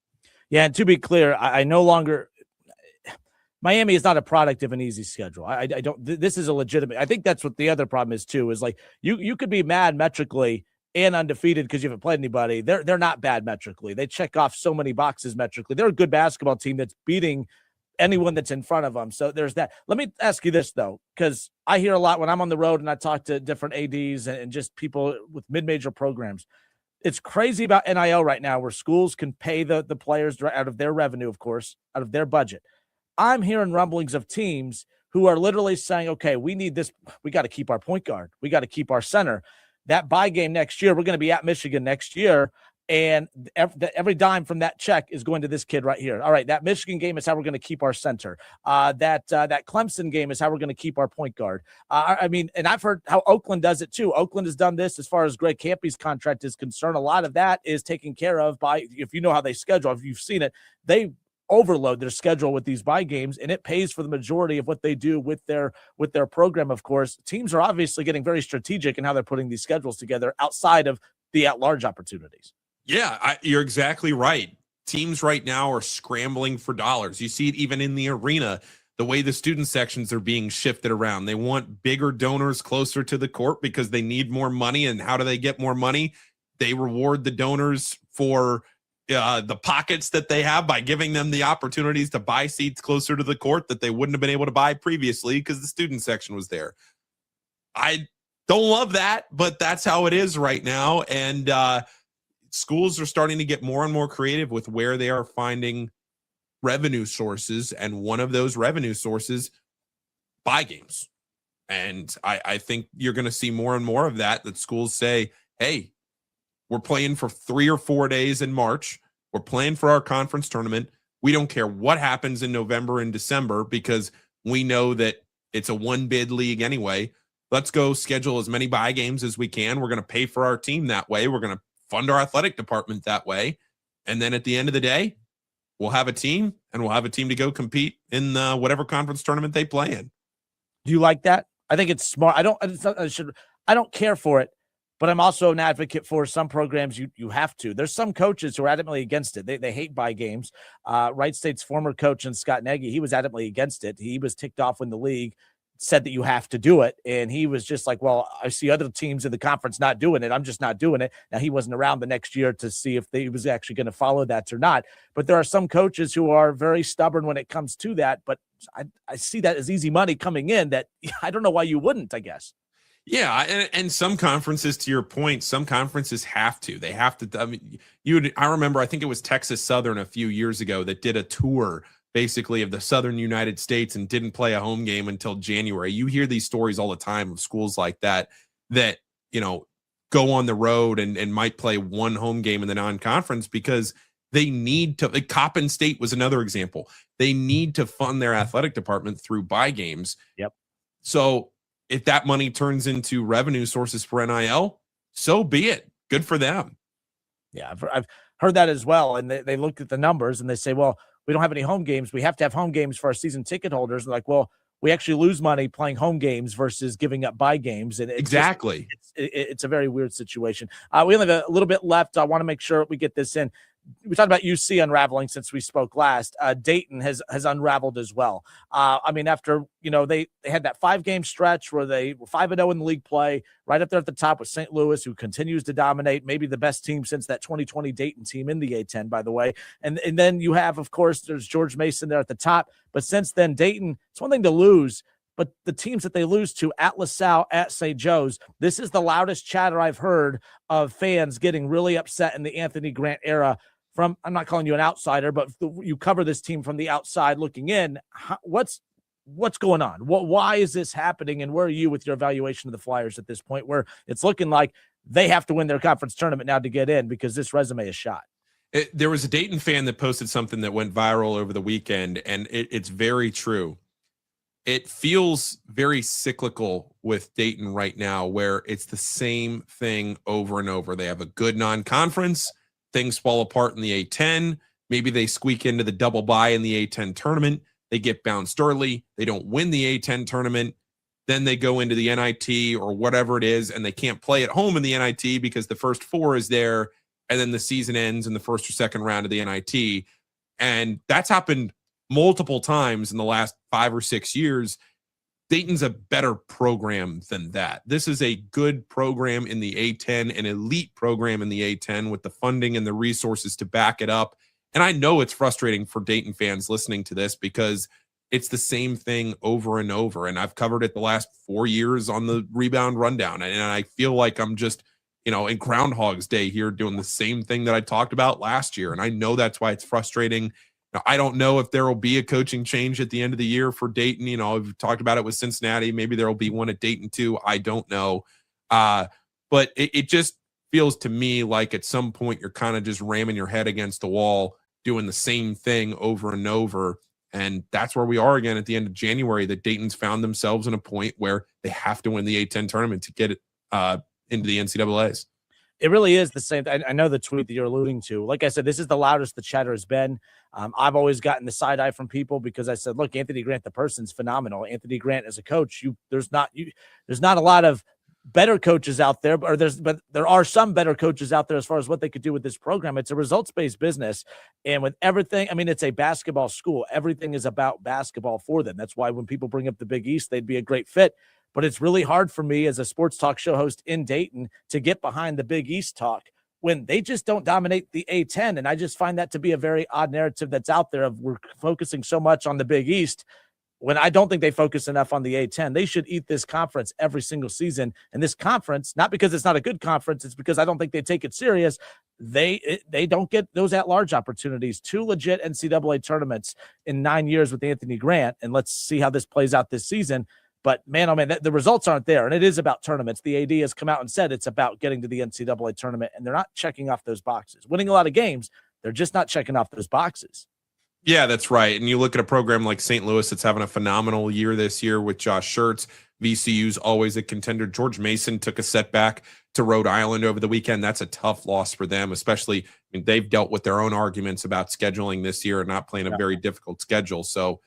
S9: Yeah, and to be clear, I no longer – Miami is not a product of an easy schedule. I don't – this is a legitimate – I think that's what the other problem is too, is like you could be mad metrically and undefeated because you haven't played anybody. They're not bad metrically. They check off so many boxes metrically. They're a good basketball team that's beating anyone that's in front of them. So there's that. Let me ask you this, though, because I hear a lot when I'm on the road and I talk to different ADs and just people with mid-major programs. It's crazy about NIL right now where schools can pay the players out of their revenue, of course, out of their budget. I'm hearing rumblings of teams who are literally saying, okay, we need this. We got to keep our point guard. We got to keep our center. That bye game next year, we're going to be at Michigan next year. And every dime from that check is going to this kid right here. All right, that Michigan game is how we're going to keep our center. That Clemson game is how we're going to keep our point guard. I mean, and I've heard how Oakland does it too. Oakland has done this as far as Greg Campy's contract is concerned. A lot of that is taken care of by, if you know how they schedule, if you've seen it, they overload their schedule with these bye games, and it pays for the majority of what they do with their program. Of course, teams are obviously getting very strategic in how they're putting these schedules together outside of the at-large opportunities.
S10: Yeah, you're exactly right. Teams right now are scrambling for dollars. You see it even in the arena, the way the student sections are being shifted around. They want bigger donors closer to the court because they need more money. And how do they get more money? They reward the donors for the pockets that they have by giving them the opportunities to buy seats closer to the court that they wouldn't have been able to buy previously because the student section was there. I don't love that, but that's how it is right now. And schools are starting to get more and more creative with where they are finding revenue sources. And one of those revenue sources, buy games. And I think you're going to see more and more of that schools say, hey, we're playing for 3 or 4 days in March. We're playing for our conference tournament. We don't care what happens in November and December because we know that it's a one-bid league anyway. Let's go schedule as many bye games as we can. We're going to pay for our team that way. We're going to fund our athletic department that way. And then at the end of the day, we'll have a team, and we'll have a team to go compete in whatever conference tournament they play in.
S9: Do you like that? I think it's smart. I don't care for it. But I'm also an advocate for some programs you have to. There's some coaches who are adamantly against it. They hate bye games. Wright State's former coach and Scott Nagy, he was adamantly against it. He was ticked off when the league said that you have to do it. And he was just like, well, I see other teams in the conference not doing it. I'm just not doing it. Now, he wasn't around the next year to see if he was actually going to follow that or not. But there are some coaches who are very stubborn when it comes to that. But I see that as easy money coming in that I don't know why you wouldn't, I guess.
S10: Yeah, and some conferences, to your point, some conferences have to. They have to. I mean, I remember, I think it was Texas Southern a few years ago that did a tour basically of the Southern United States and didn't play a home game until January. You hear these stories all the time of schools like that, go on the road and might play one home game in the non-conference because they need to. Like Coppin State was another example. They need to fund their athletic department through bye games.
S9: Yep.
S10: So if that money turns into revenue sources for NIL, so be it. Good for them.
S9: Yeah, I've heard that as well. And they look at the numbers and they say, well, we don't have any home games. We have to have home games for our season ticket holders. And like, well, we actually lose money playing home games versus giving up bye games. And
S10: exactly.
S9: It's a very weird situation. We only have a little bit left. I want to make sure we get this in. We talked about UC unraveling since we spoke last. Dayton has unraveled as well. I mean, after, they had that 5-game stretch where they were 5-0 in the league play, right up there at the top with St. Louis, who continues to dominate, maybe the best team since that 2020 Dayton team in the A-10, by the way. And then you have, of course, there's George Mason there at the top. But since then, Dayton, it's one thing to lose, but the teams that they lose to at LaSalle, at St. Joe's, this is the loudest chatter I've heard of fans getting really upset in the Anthony Grant era. I'm not calling you an outsider, but you cover this team from the outside looking in. What's going on? Why is this happening? And where are you with your evaluation of the Flyers at this point, where it's looking like they have to win their conference tournament now to get in because this resume is shot.
S10: There was a Dayton fan that posted something that went viral over the weekend, and it's very true. It feels very cyclical with Dayton right now, where it's the same thing over and over. They have a good non-conference, things fall apart in the A10. Maybe they squeak into the double bye in the A10 tournament. They get bounced early. They don't win the A10 tournament. Then they go into the NIT or whatever it is, and they can't play at home in the NIT because the first four is there, and then the season ends in the first or second round of the NIT. And that's happened multiple times in the last 5 or 6 years. Dayton's a better program than that. This is a good program in the A10, an elite program in the A10 with the funding and the resources to back it up. And I know it's frustrating for Dayton fans listening to this because it's the same thing over and over. And I've covered it the last 4 years on the Rebound Rundown. And I feel like I'm just, in Groundhog's Day here doing the same thing that I talked about last year. And I know that's why it's frustrating. Now, I don't know if there will be a coaching change at the end of the year for Dayton. We've talked about it with Cincinnati. Maybe there will be one at Dayton too. I don't know. But it just feels to me like at some point you're kind of just ramming your head against the wall, doing the same thing over and over. And that's where we are again at the end of January, that Dayton's found themselves in a point where they have to win the A10 tournament to get it into the NCAAs.
S9: It really is the same. I know the tweet that you're alluding to. Like I said, this is the loudest the chatter has been. I've always gotten the side eye from people because I said, look, Anthony Grant, the person's phenomenal. Anthony Grant as a coach, there's not a lot of better coaches out there, but there are some better coaches out there as far as what they could do with this program. It's a results-based business. And with everything, it's a basketball school. Everything is about basketball for them. That's why when people bring up the Big East, they'd be a great fit. But it's really hard for me as a sports talk show host in Dayton to get behind the Big East talk when they just don't dominate the A10. And I just find that to be a very odd narrative that's out there of we're focusing so much on the Big East when I don't think they focus enough on the A10. They should eat this conference every single season. And this conference, not because it's not a good conference, it's because I don't think they take it serious. They don't get those at-large opportunities. 2 legit NCAA tournaments in 9 years with Anthony Grant. And let's see how this plays out this season. But, man, oh, man, the results aren't there, and it is about tournaments. The AD has come out and said it's about getting to the NCAA tournament, and they're not checking off those boxes. Winning a lot of games, they're just not checking off those boxes.
S10: Yeah, that's right. And you look at a program like St. Louis that's having a phenomenal year this year with Josh Schertz. VCU's always a contender. George Mason took a setback to Rhode Island over the weekend. That's a tough loss for them, especially they've dealt with their own arguments about scheduling this year and not playing a very difficult schedule. So,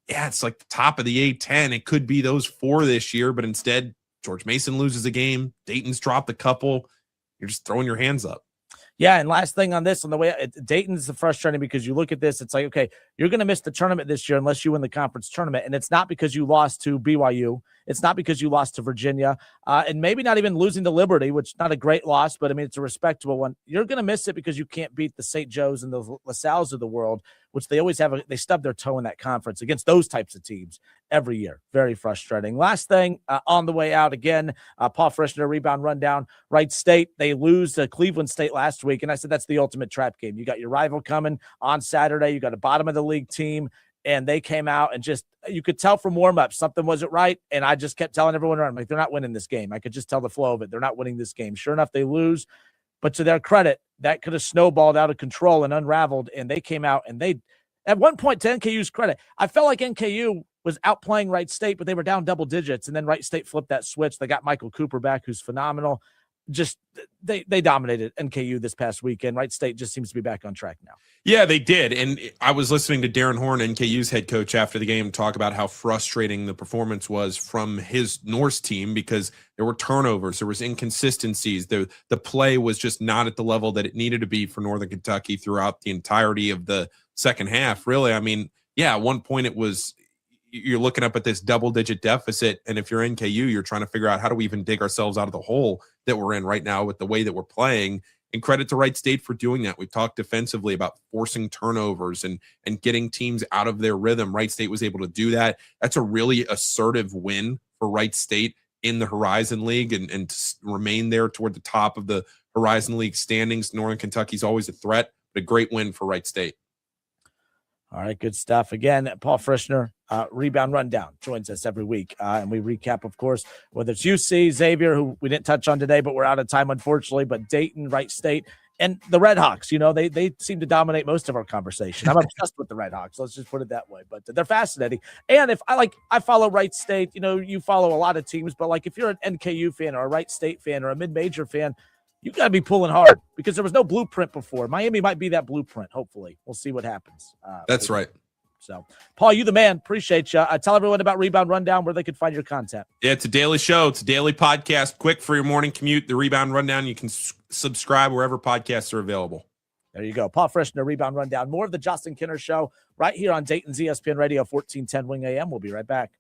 S10: yeah, it's like the top of the A10. It could be those 4 this year, but instead, George Mason loses a game. Dayton's dropped a couple. You're just throwing your hands up.
S9: Yeah, and last thing on this, on the way, Dayton's frustrating because you look at this, it's like, okay, you're going to miss the tournament this year unless you win the conference tournament, and it's not because you lost to BYU. It's not because you lost to Virginia, and maybe not even losing to Liberty, which is not a great loss, but, it's a respectable one. You're going to miss it because you can't beat the St. Joe's and the LaSalle's of the world, which they always have. They stub their toe in that conference against those types of teams every year. Very frustrating. Last thing, on the way out again, Paul Frischner, Rebound Rundown, Wright State. They lose to Cleveland State last week, and I said that's the ultimate trap game. You got your rival coming on Saturday. You got a bottom-of-the-league team, and they came out and just – you could tell from warm-up something wasn't right, and I just kept telling everyone around, they're not winning this game. I could just tell the flow of it. They're not winning this game. Sure enough, they lose. But to their credit, that could have snowballed out of control and unraveled, and they came out and they – at one point, to NKU's credit, I felt like NKU was outplaying Wright State, but they were down double digits, and then Wright State flipped that switch. They got Michael Cooper back, who's phenomenal. Just they dominated NKU this past weekend. Wright State just seems to be back on track now.
S10: Yeah, they did. And I was listening to Darren Horn, NKU's head coach, after the game talk about how frustrating the performance was from his Norse team because there were turnovers, there was inconsistencies. The play was just not at the level that it needed to be for Northern Kentucky throughout the entirety of the second half. Really, at one point it was you're looking up at this double-digit deficit, and if you're NKU, you're trying to figure out how do we even dig ourselves out of the hole that we're in right now with the way that we're playing. And credit to Wright State for doing that. We've talked defensively about forcing turnovers and getting teams out of their rhythm. Wright State was able to do that. That's a really assertive win for Wright State in the Horizon League and to remain there toward the top of the Horizon League standings. Northern Kentucky's always a threat, but a great win for Wright State.
S9: All right, good stuff. Again, Paul Frischner, Rebound Rundown, joins us every week. And we recap, of course, whether it's UC, Xavier, who we didn't touch on today, but we're out of time, unfortunately, but Dayton, Wright State, and the Red Hawks. They seem to dominate most of our conversation. I'm obsessed with the Red Hawks. Let's just put it that way. But they're fascinating. And if I follow Wright State, you follow a lot of teams, but if you're an NKU fan or a Wright State fan or a mid-major fan, you got to be pulling hard because there was no blueprint before. Miami might be that blueprint, hopefully. We'll see what happens.
S10: That's right.
S9: So, Paul, you the man. Appreciate you. Tell everyone about Rebound Rundown, where they could find your content.
S10: Yeah, it's a daily show. It's a daily podcast, quick for your morning commute. The Rebound Rundown. You can subscribe wherever podcasts are available.
S9: There you go. Paul Frischner, Rebound Rundown. More of the Justin Kinner Show right here on Dayton's ESPN Radio, 1410 Wing AM. We'll be right back.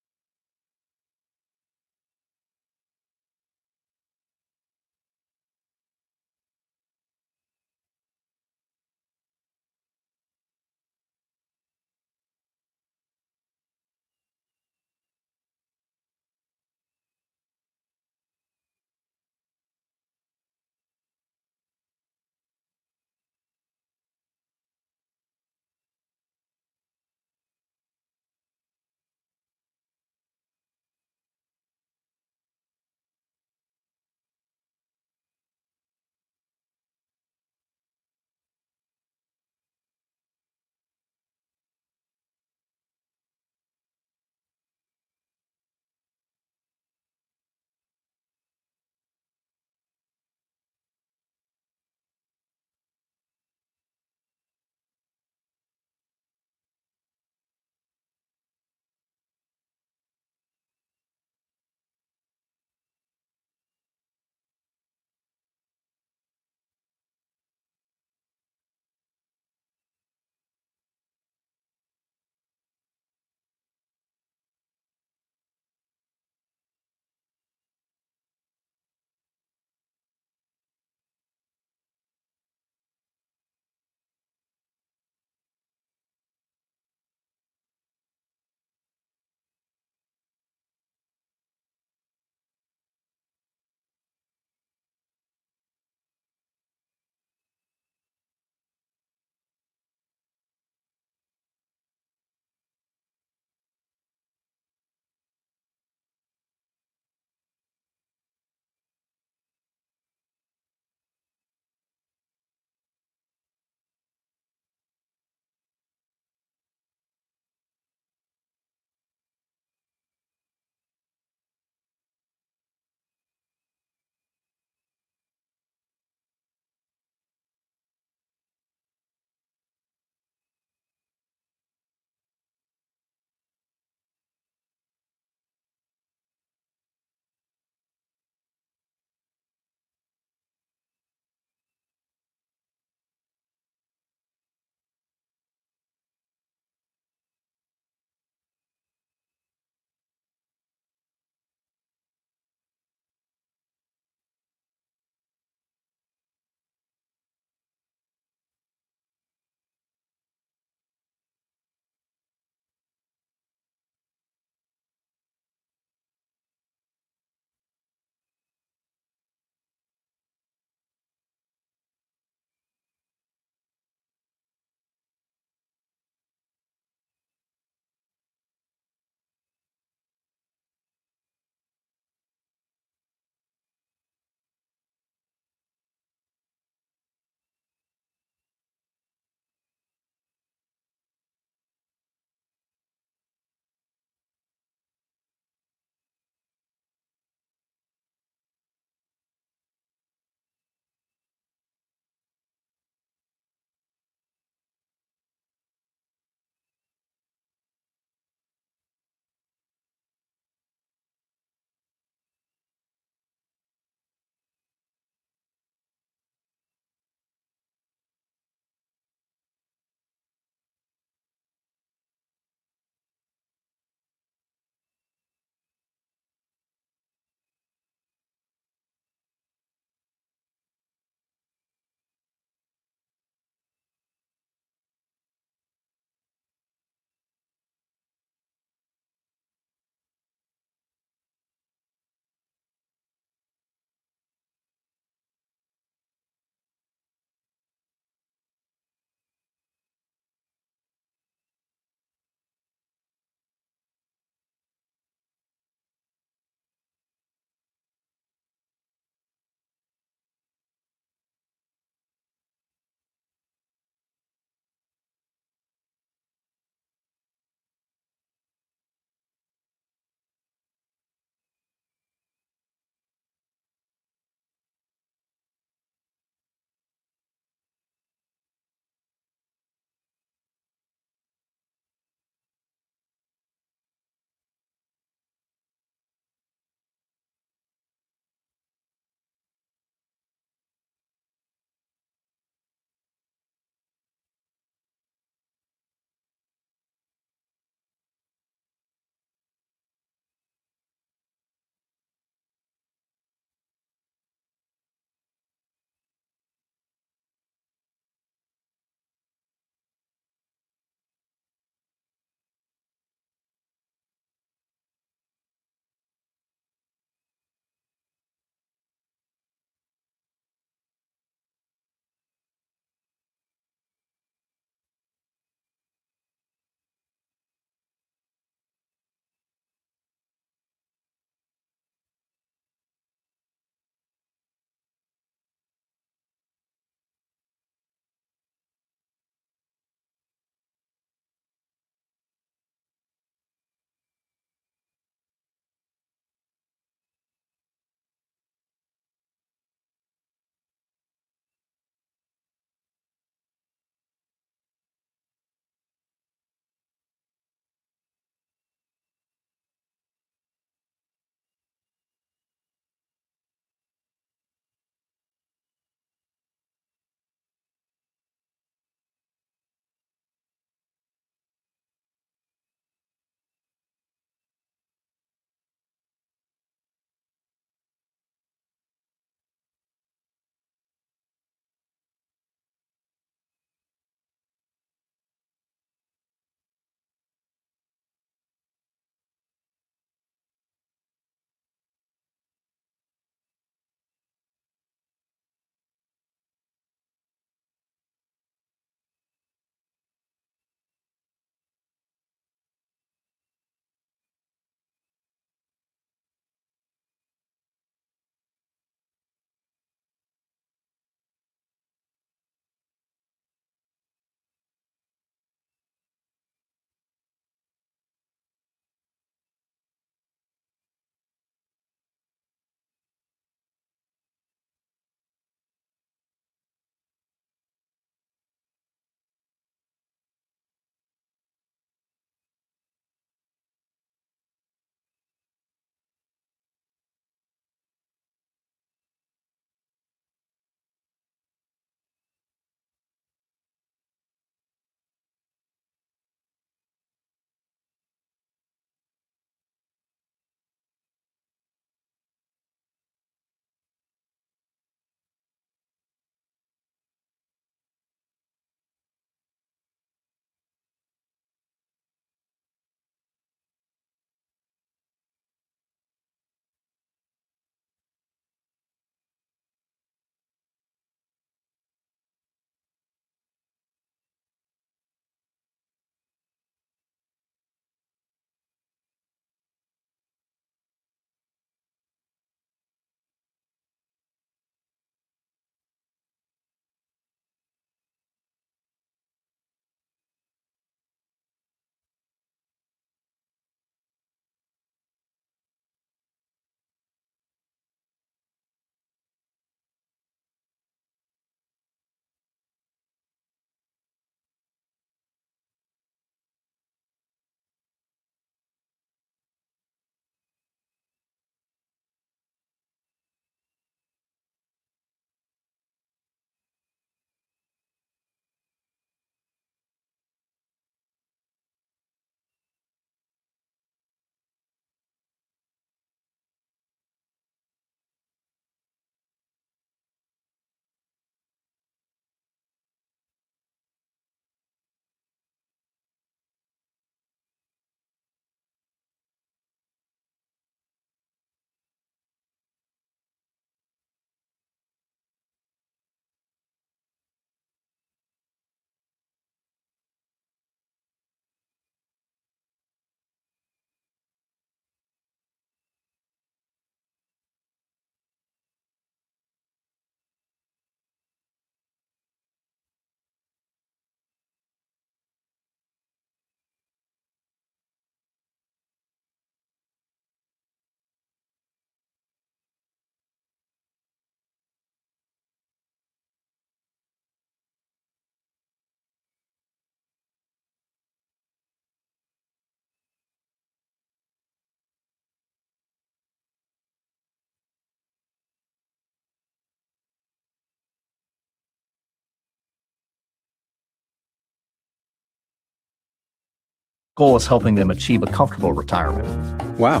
S11: Goal is helping them achieve a comfortable retirement.
S12: Wow,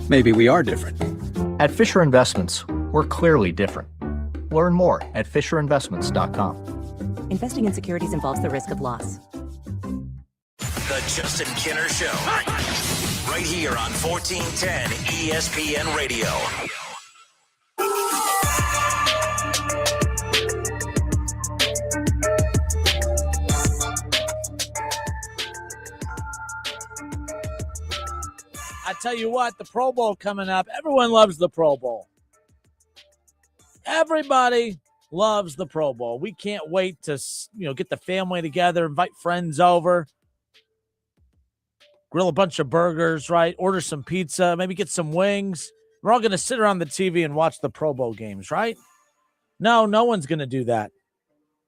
S12: maybe we are different.
S11: At Fisher Investments, we're clearly different. Learn more at FisherInvestments.com.
S13: Investing in securities involves the risk of loss.
S8: The Justin Kinner Show. Right here on 1410 ESPN Radio.
S9: I tell you what, the Pro Bowl coming up. Everyone loves the Pro Bowl. Everybody loves the Pro Bowl. We can't wait to, get the family together, invite friends over, grill a bunch of burgers, right? Order some pizza, maybe get some wings. We're all going to sit around the TV and watch the Pro Bowl games, right? No one's going to do that.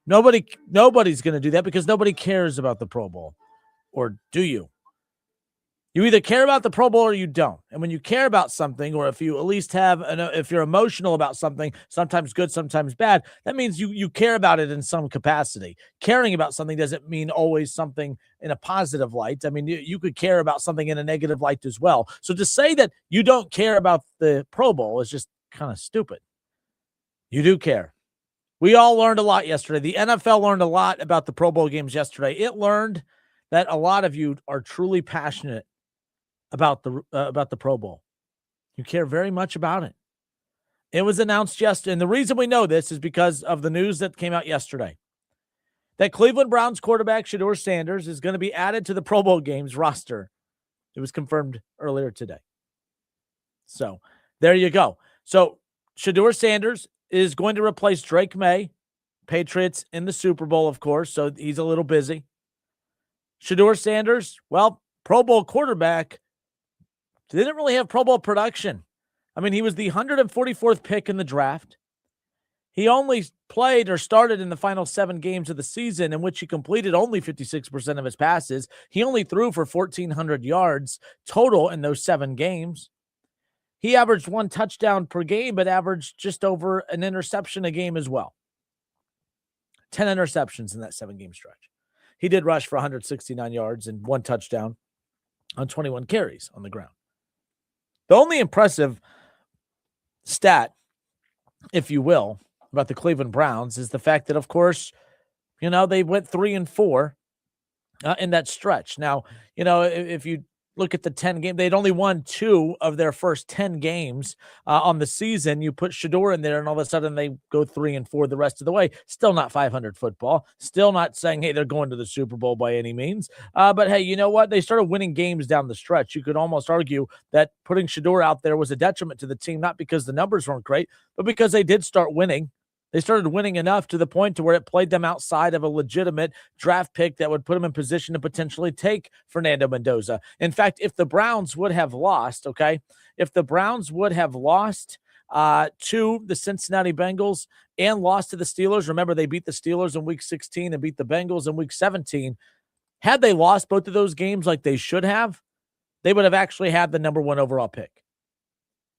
S9: Nobody's going to do that because nobody cares about the Pro Bowl. Or do you? You either care about the Pro Bowl or you don't. And when you care about something, or if you at least if you're emotional about something, sometimes good, sometimes bad, that means you care about it in some capacity. Caring about something doesn't mean always something in a positive light. I mean, you could care about something in a negative light as well. So to say that you don't care about the Pro Bowl is just kind of stupid. You do care. We all learned a lot yesterday. The NFL learned a lot about the Pro Bowl games yesterday. It learned that a lot of you are truly passionate about the Pro Bowl. You care very much about it. It was announced yesterday, and the reason we know this is because of the news that came out yesterday. That Cleveland Browns quarterback Shedeur Sanders is going to be added to the Pro Bowl games roster. It was confirmed earlier today. So there you go. So Shedeur Sanders is going to replace Drake May, Patriots in the Super Bowl, of course, so he's a little busy. Shedeur Sanders, well, Pro Bowl quarterback, didn't really have Pro Bowl production. I mean, he was the 144th pick in the draft. He only played or started in the final 7 games of the season, in which he completed only 56% of his passes. He only threw for 1,400 yards total in those 7 games. He averaged 1 touchdown per game, but averaged just over an interception a game as well. 10 interceptions in that 7-game stretch. He did rush for 169 yards and 1 touchdown on 21 carries on the ground. The only impressive stat, if you will, about the Cleveland Browns is the fact that, of course, they went 3-4 in that stretch. Now, if you look at the 10 game, they'd only won 2 of their first 10 games on the season. You put Shedeur in there, and all of a sudden they go 3-4 the rest of the way. Still not 500 football. Still not saying, hey, they're going to the Super Bowl by any means. But hey, you know what? They started winning games down the stretch. You could almost argue that putting Shedeur out there was a detriment to the team, not because the numbers weren't great, but because they did start winning. They started winning enough to the point to where it played them outside of a legitimate draft pick that would put them in position to potentially take Fernando Mendoza. In fact, if the Browns would have lost, to the Cincinnati Bengals and lost to the Steelers, remember they beat the Steelers in week 16 and beat the Bengals in week 17. Had they lost both of those games like they should have, they would have actually had the number 1 overall pick.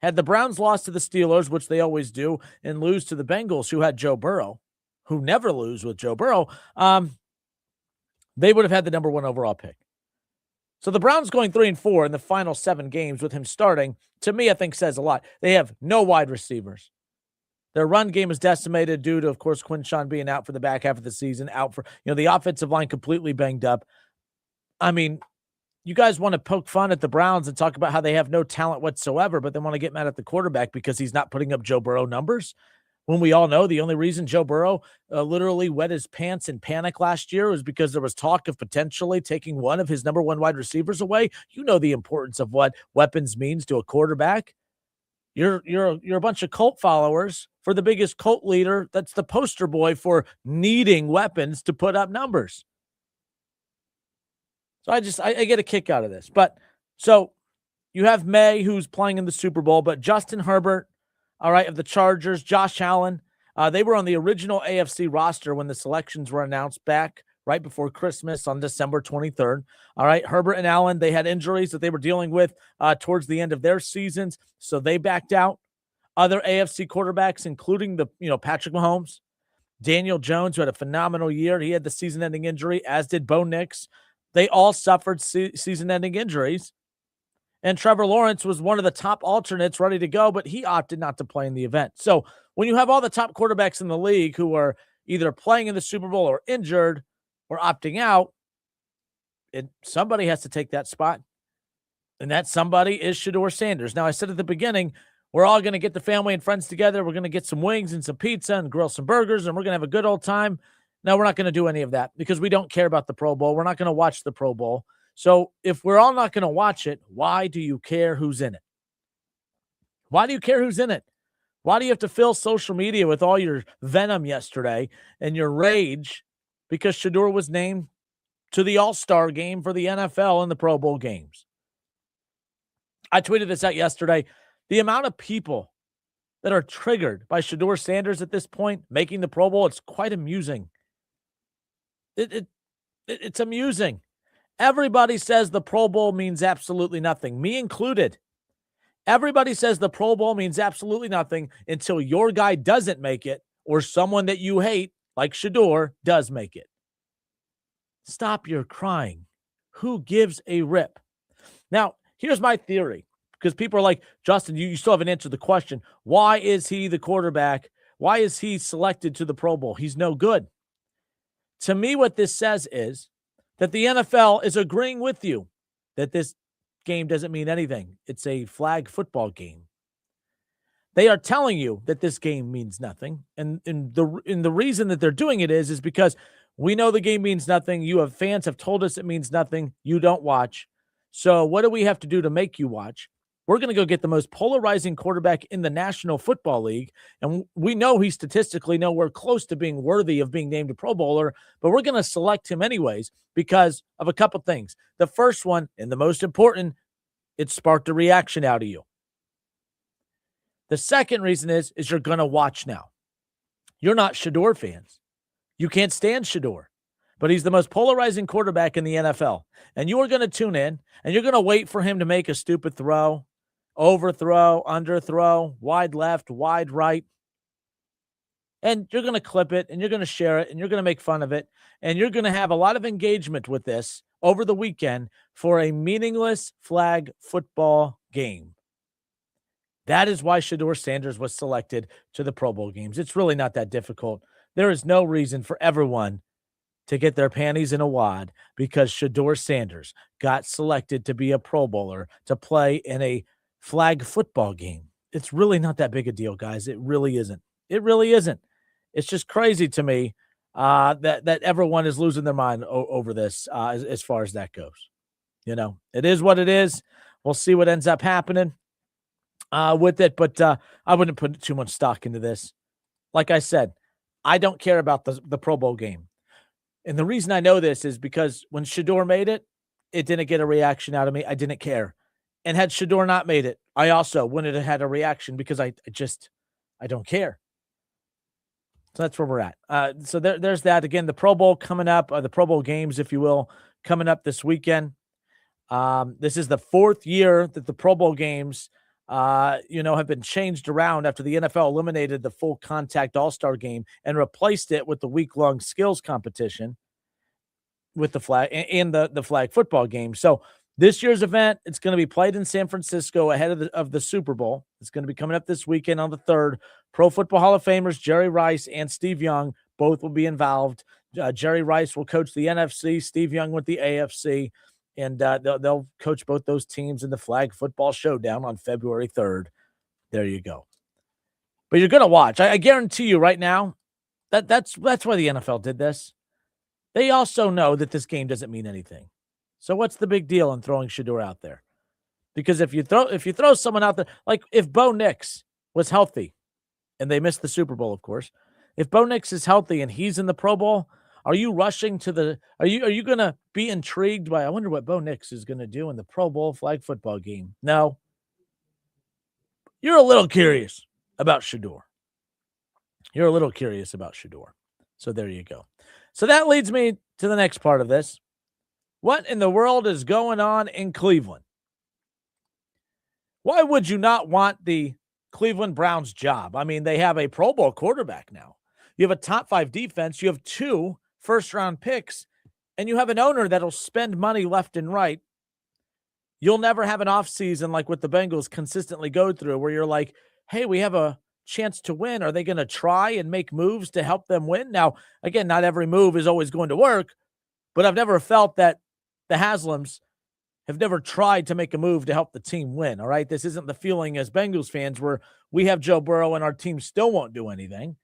S9: Had the Browns lost to the Steelers, which they always do, and lose to the Bengals, who had Joe Burrow, who never lose with Joe Burrow, they would have had the number 1 overall pick. So the Browns going 3-4 in the final 7 games with him starting, to me, I think says a lot. They have no wide receivers. Their run game is decimated due to, of course, Quinshawn being out for the back half of the season, out for, the offensive line completely banged up. I mean, you guys want to poke fun at the Browns and talk about how they have no talent whatsoever, but they want to get mad at the quarterback because he's not putting up Joe Burrow numbers. When we all know the only reason Joe Burrow literally wet his pants in panic last year was because there was talk of potentially taking one of his number 1 wide receivers away. You know the importance of what weapons means to a quarterback. You're a bunch of cult followers for the biggest cult leader that's the poster boy for needing weapons to put up numbers. So I get a kick out of this. But so you have May, who's playing in the Super Bowl, but Justin Herbert, all right, of the Chargers, Josh Allen, they were on the original AFC roster when the selections were announced back right before Christmas on December 23rd. All right, Herbert and Allen, they had injuries that they were dealing with towards the end of their seasons, so they backed out. Other AFC quarterbacks, including Patrick Mahomes, Daniel Jones, who had a phenomenal year. He had the season-ending injury, as did Bo Nix. They all suffered season-ending injuries. And Trevor Lawrence was one of the top alternates ready to go, but he opted not to play in the event. So when you have all the top quarterbacks in the league who are either playing in the Super Bowl or injured or opting out, somebody has to take that spot. And that somebody is Shedeur Sanders. Now, I said at the beginning, we're all going to get the family and friends together. We're going to get some wings and some pizza and grill some burgers, and we're going to have a good old time. No, we're not going to do any of that because we don't care about the Pro Bowl. We're not going to watch the Pro Bowl. So if we're all not going to watch it, why do you care who's in it? Why do you care who's in it? Why do you have to fill social media with all your venom yesterday and your rage because Shedeur was named to the All-Star game for the NFL and the Pro Bowl games? I tweeted this out yesterday. The amount of people that are triggered by Shedeur Sanders at this point making the Pro Bowl, it's quite amusing. It's amusing. Everybody says the Pro Bowl means absolutely nothing, me included. Everybody says the Pro Bowl means absolutely nothing until your guy doesn't make it or someone that you hate, like Shedeur, does make it. Stop your crying. Who gives a rip? Now, here's my theory, because people are like, Justin, you still haven't answered the question. Why is he the quarterback? Why is he selected to the Pro Bowl? He's no good. To me, what this says is that the NFL is agreeing with you that this game doesn't mean anything. It's a flag football game. They are telling you that this game means nothing. And the reason that they're doing it is because we know the game means nothing. You have fans have told us it means nothing. You don't watch. So what do we have to do to make you watch? We're going to go get the most polarizing quarterback in the National Football League. And we know he's statistically nowhere close to being worthy of being named a Pro Bowler, but we're going to select him anyways because of a couple things. The first one, and the most important, it sparked a reaction out of you. The second reason is you're going to watch now. You're not Shedeur fans. You can't stand Shedeur, but he's the most polarizing quarterback in the NFL. And you are going to tune in, and you're going to wait for him to make a stupid throw, overthrow, underthrow, wide left, wide right. And you're going to clip it, and you're going to share it, and you're going to make fun of it. And you're going to have a lot of engagement with this over the weekend for a meaningless flag football game. That is why Shedeur Sanders was selected to the Pro Bowl games. It's really not that difficult. There is no reason for everyone to get their panties in a wad because Shedeur Sanders got selected to be a Pro Bowler to play in a flag football game. It's really not that big a deal, guys. It really isn't. It really isn't. It's just crazy to me that everyone is losing their mind over this as far as that goes. You know, it is what it is. We'll see what ends up happening with it, but I wouldn't put too much stock into this. Like I said, I don't care about the Pro Bowl game. And the reason I know this is because when Shedeur made it, it didn't get a reaction out of me. I didn't care. And had Shedeur not made it, I also wouldn't have had a reaction because I don't care. So that's where we're at. So there's that. Again, the Pro Bowl coming up, the Pro Bowl games, if you will, coming up this weekend. This is the fourth year that the Pro Bowl games, have been changed around after the NFL eliminated the full contact all-star game and replaced it with the week-long skills competition with the flag and the flag football game. So this year's event, it's going to be played in San Francisco ahead of the Super Bowl. It's going to be coming up this weekend on the 3rd. Pro Football Hall of Famers Jerry Rice and Steve Young both will be involved. Jerry Rice will coach the NFC, Steve Young with the AFC, and they'll coach both those teams in the flag football showdown on February 3rd. There you go. But you're going to watch. I guarantee you right now that's why the NFL did this. They also know that this game doesn't mean anything. So what's the big deal in throwing Shedeur out there? Because if you throw someone out there, like if Bo Nix was healthy, and they missed the Super Bowl, of course. If Bo Nix is healthy and he's in the Pro Bowl, are you rushing to the? Are you going to be intrigued by? I wonder what Bo Nix is going to do in the Pro Bowl flag football game. No, you're a little curious about Shedeur. You're a little curious about Shedeur. So there you go. So that leads me to the next part of this. What in the world is going on in Cleveland? Why would you not want the Cleveland Browns job? I mean, they have a Pro Bowl quarterback now. You have a top 5 defense. You have 2 first-round picks, and you have an owner that'll spend money left and right, you'll never have an offseason like what the Bengals consistently go through where you're like, hey, we have a chance to win. Are they going to try and make moves to help them win? Now, again, not every move is always going to work, but I've never felt that the Haslams have never tried to make a move to help the team win, all right? This isn't the feeling as Bengals fans where we have Joe Burrow and our team still won't do anything.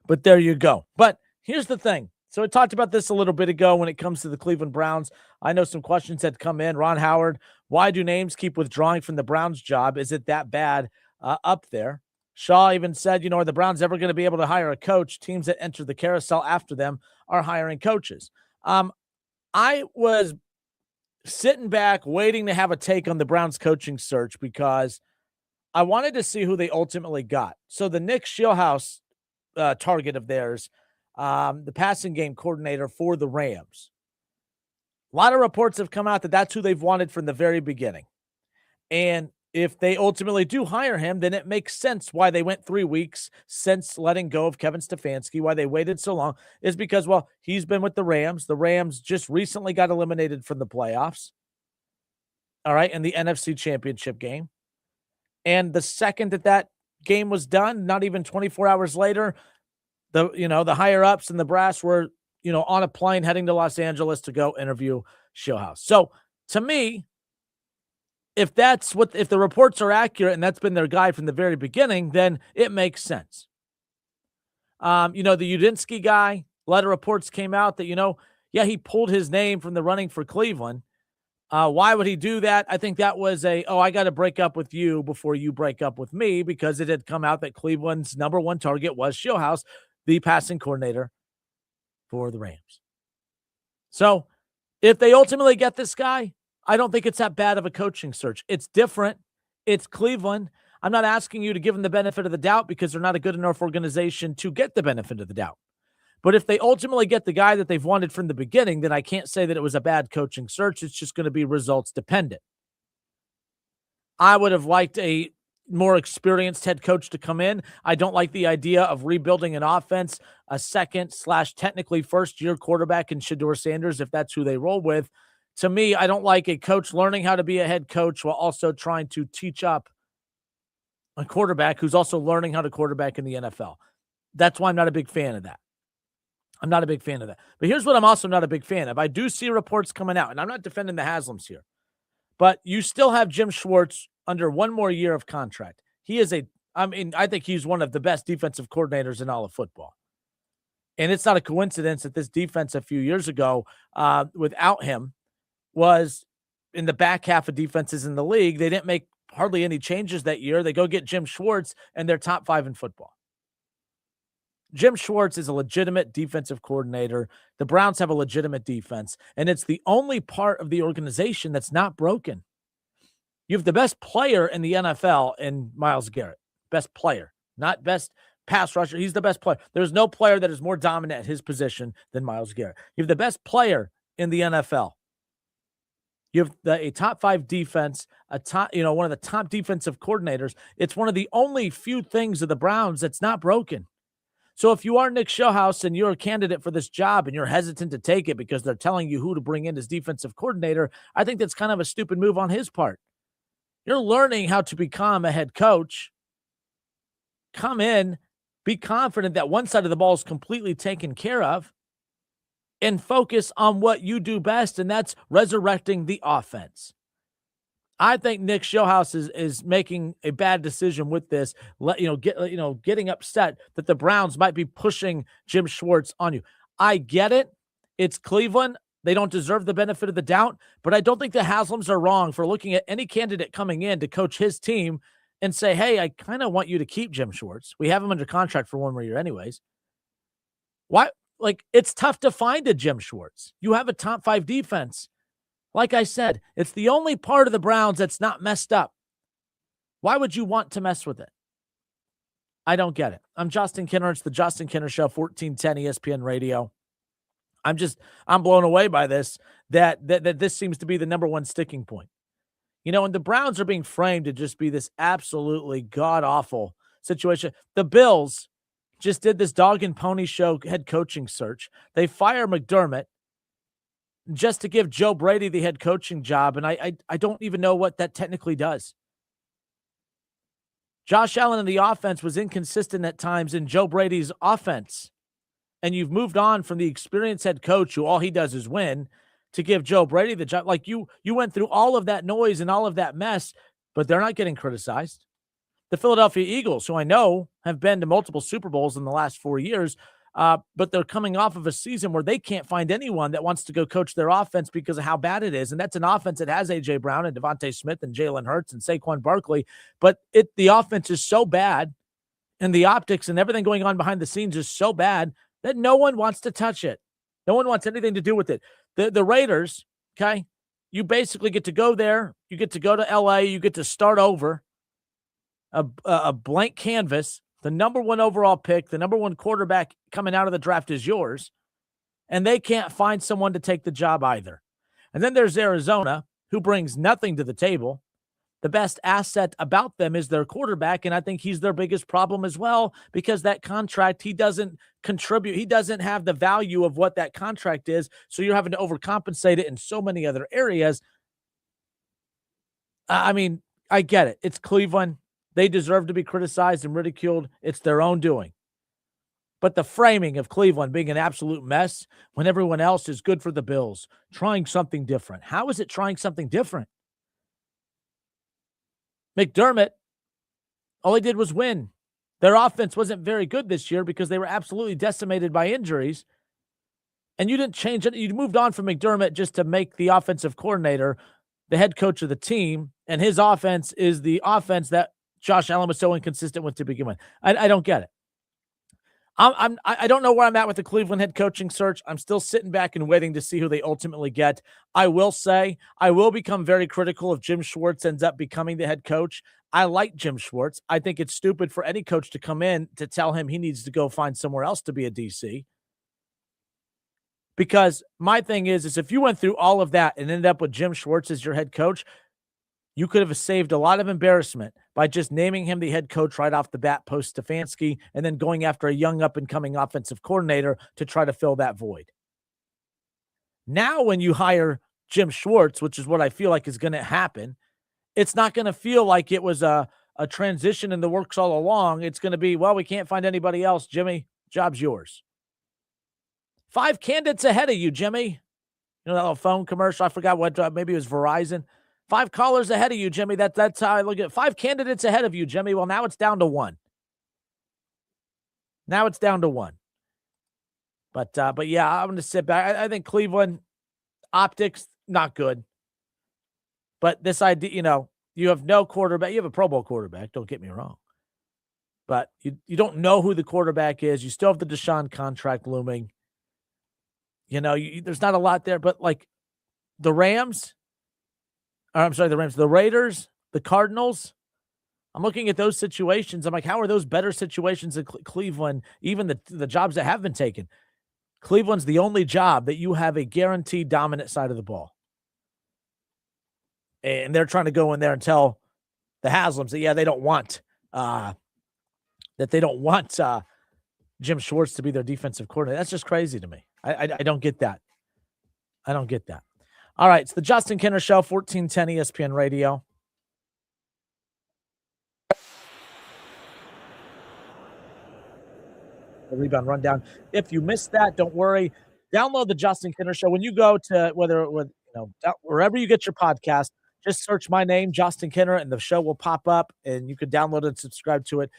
S9: But there you go. But here's the thing. So I talked about this a little bit ago when it comes to the Cleveland Browns. I know some questions had come in. Ron Howard, why do names keep withdrawing from the Browns job? Is it that bad up there? Shaw even said, are the Browns ever going to be able to hire a coach? Teams that enter the carousel after them are hiring coaches. I was sitting back waiting to have a take on the Browns coaching search because I wanted to see who they ultimately got. So the Nick Schillhouse target of theirs, the passing game coordinator for the Rams. A lot of reports have come out that that's who they've wanted from the very beginning. And if they ultimately do hire him, then it makes sense why they went 3 weeks since letting go of Kevin Stefanski, why they waited so long, is because, well, he's been with the Rams. The Rams just recently got eliminated from the playoffs, all right, in the NFC Championship game. And the second that game was done, not even 24 hours later, the higher-ups and the brass were, on a plane heading to Los Angeles to go interview Schillhouse. So, to me, if the reports are accurate and that's been their guide from the very beginning, then it makes sense. The Udinsky guy, a lot of reports came out that, he pulled his name from the running for Cleveland. Why would he do that? I think that was I got to break up with you before you break up with me, because it had come out that Cleveland's number one target was Schillhouse, the passing coordinator for the Rams. So if they ultimately get this guy, I don't think it's that bad of a coaching search. It's different. It's Cleveland. I'm not asking you to give them the benefit of the doubt because they're not a good enough organization to get the benefit of the doubt. But if they ultimately get the guy that they've wanted from the beginning, then I can't say that it was a bad coaching search. It's just going to be results dependent. I would have liked a more experienced head coach to come in. I don't like the idea of rebuilding an offense, a second/technically first-year quarterback in Shedeur Sanders, if that's who they roll with. To me, I don't like a coach learning how to be a head coach while also trying to teach up a quarterback who's also learning how to quarterback in the NFL. That's why I'm not a big fan of that. I'm not a big fan of that. But here's what I'm also not a big fan of. I do see reports coming out, and I'm not defending the Haslams here, but you still have Jim Schwartz under one more year of contract. I think he's one of the best defensive coordinators in all of football. And it's not a coincidence that this defense a few years ago, without him, was in the back half of defenses in the league. They didn't make hardly any changes that year. They go get Jim Schwartz, and they're top 5 in football. Jim Schwartz is a legitimate defensive coordinator. The Browns have a legitimate defense, and it's the only part of the organization that's not broken. You have the best player in the NFL in Myles Garrett. Best player, not best pass rusher. He's the best player. There's no player that is more dominant at his position than Myles Garrett. You have the best player in the NFL. You have a top 5 defense, one of the top defensive coordinators. It's one of the only few things of the Browns that's not broken. So if you are Nick Schillhouse and you're a candidate for this job and you're hesitant to take it because they're telling you who to bring in as defensive coordinator, I think that's kind of a stupid move on his part. You're learning how to become a head coach. Come in, be confident that one side of the ball is completely taken care of, and focus on what you do best, and that's resurrecting the offense. I think Nick Schillhouse is making a bad decision with this. Getting upset that the Browns might be pushing Jim Schwartz on you. I get it. It's Cleveland. They don't deserve the benefit of the doubt, but I don't think the Haslams are wrong for looking at any candidate coming in to coach his team and say, hey, I kind of want you to keep Jim Schwartz. We have him under contract for one more year anyways. Why? It's tough to find a Jim Schwartz. You have a top 5 defense. Like I said, it's the only part of the Browns that's not messed up. Why would you want to mess with it? I don't get it. I'm Justin Kinner. It's the Justin Kinner Show, 1410 ESPN Radio. I'm blown away by this, that this seems to be the number one sticking point. And the Browns are being framed to just be this absolutely god-awful situation. The Bills just did this dog and pony show head coaching search. They fire McDermott. just to give Joe Brady the head coaching job, and I don't even know what that technically does. Josh Allen in the offense was inconsistent at times in Joe Brady's offense. And you've moved on from the experienced head coach who all he does is win to give Joe Brady the job. Like you went through all of that noise and all of that mess, but they're not getting criticized. The Philadelphia Eagles, who I know have been to multiple Super Bowls in the last 4 years, but they're coming off of a season where they can't find anyone that wants to go coach their offense because of how bad it is. And that's an offense that has A.J. Brown and Devontae Smith and Jalen Hurts and Saquon Barkley. But the offense is so bad, and the optics and everything going on behind the scenes is so bad that no one wants to touch it. No one wants anything to do with it. The Raiders, okay, you basically get to go there. You get to go to L.A. You get to start over. A blank canvas. The number one overall pick, the number one quarterback coming out of the draft is yours, and they can't find someone to take the job either. And then there's Arizona, who brings nothing to the table. The best asset about them is their quarterback, and I think he's their biggest problem as well because that contract, he doesn't contribute. He doesn't have the value of what that contract is, so you're having to overcompensate it in so many other areas. I mean, I get it. It's Cleveland. They deserve to be criticized and ridiculed. It's their own doing. But the framing of Cleveland being an absolute mess when everyone else is good for the Bills, trying something different. How is it trying something different? McDermott, all he did was win. Their offense wasn't very good this year because they were absolutely decimated by injuries. And you didn't change it. You moved on from McDermott just to make the offensive coordinator the head coach of the team. And his offense is the offense that Josh Allen was so inconsistent with to begin with. I don't get it. I don't know where I'm at with the Cleveland head coaching search. I'm still sitting back and waiting to see who they ultimately get. I will say I will become very critical if Jim Schwartz ends up becoming the head coach. I like Jim Schwartz. I think it's stupid for any coach to come in to tell him he needs to go find somewhere else to be a DC. Because my thing is if you went through all of that and ended up with Jim Schwartz as your head coach, you could have saved a lot of embarrassment by just naming him the head coach right off the bat post Stefanski and then going after a young up-and-coming offensive coordinator to try to fill that void. Now when you hire Jim Schwartz, which is what I feel like is going to happen, it's not going to feel like it was a transition in the works all along. It's going to be, well, we can't find anybody else. Jimmy, job's yours. 5 candidates ahead of you, Jimmy. You know that little phone commercial? I forgot what, maybe it was Verizon. 5 callers ahead of you, Jimmy. That's how I look at it. 5 candidates ahead of you, Jimmy. Well, now it's down to 1. Now it's down to 1. But yeah, I'm going to sit back. I think Cleveland optics, not good. But this idea, you have no quarterback. You have a Pro Bowl quarterback. Don't get me wrong. But you don't know who the quarterback is. You still have the Deshaun contract looming. There's not a lot there. But like the Rams, the Raiders, the Cardinals. I'm looking at those situations. I'm like, how are those better situations in Cleveland? Even the jobs that have been taken. Cleveland's the only job that you have a guaranteed dominant side of the ball. And they're trying to go in there and tell the Haslams that, yeah, they don't want Jim Schwartz to be their defensive coordinator. That's just crazy to me. I don't get that. I don't get that. All right, it's the Justin Kinner Show, 1410 ESPN Radio. The rebound rundown. If you missed that, don't worry. Download the Justin Kinner Show. When you go to wherever you get your podcast, just search my name, Justin Kinner, and the show will pop up, and you can download and subscribe to it.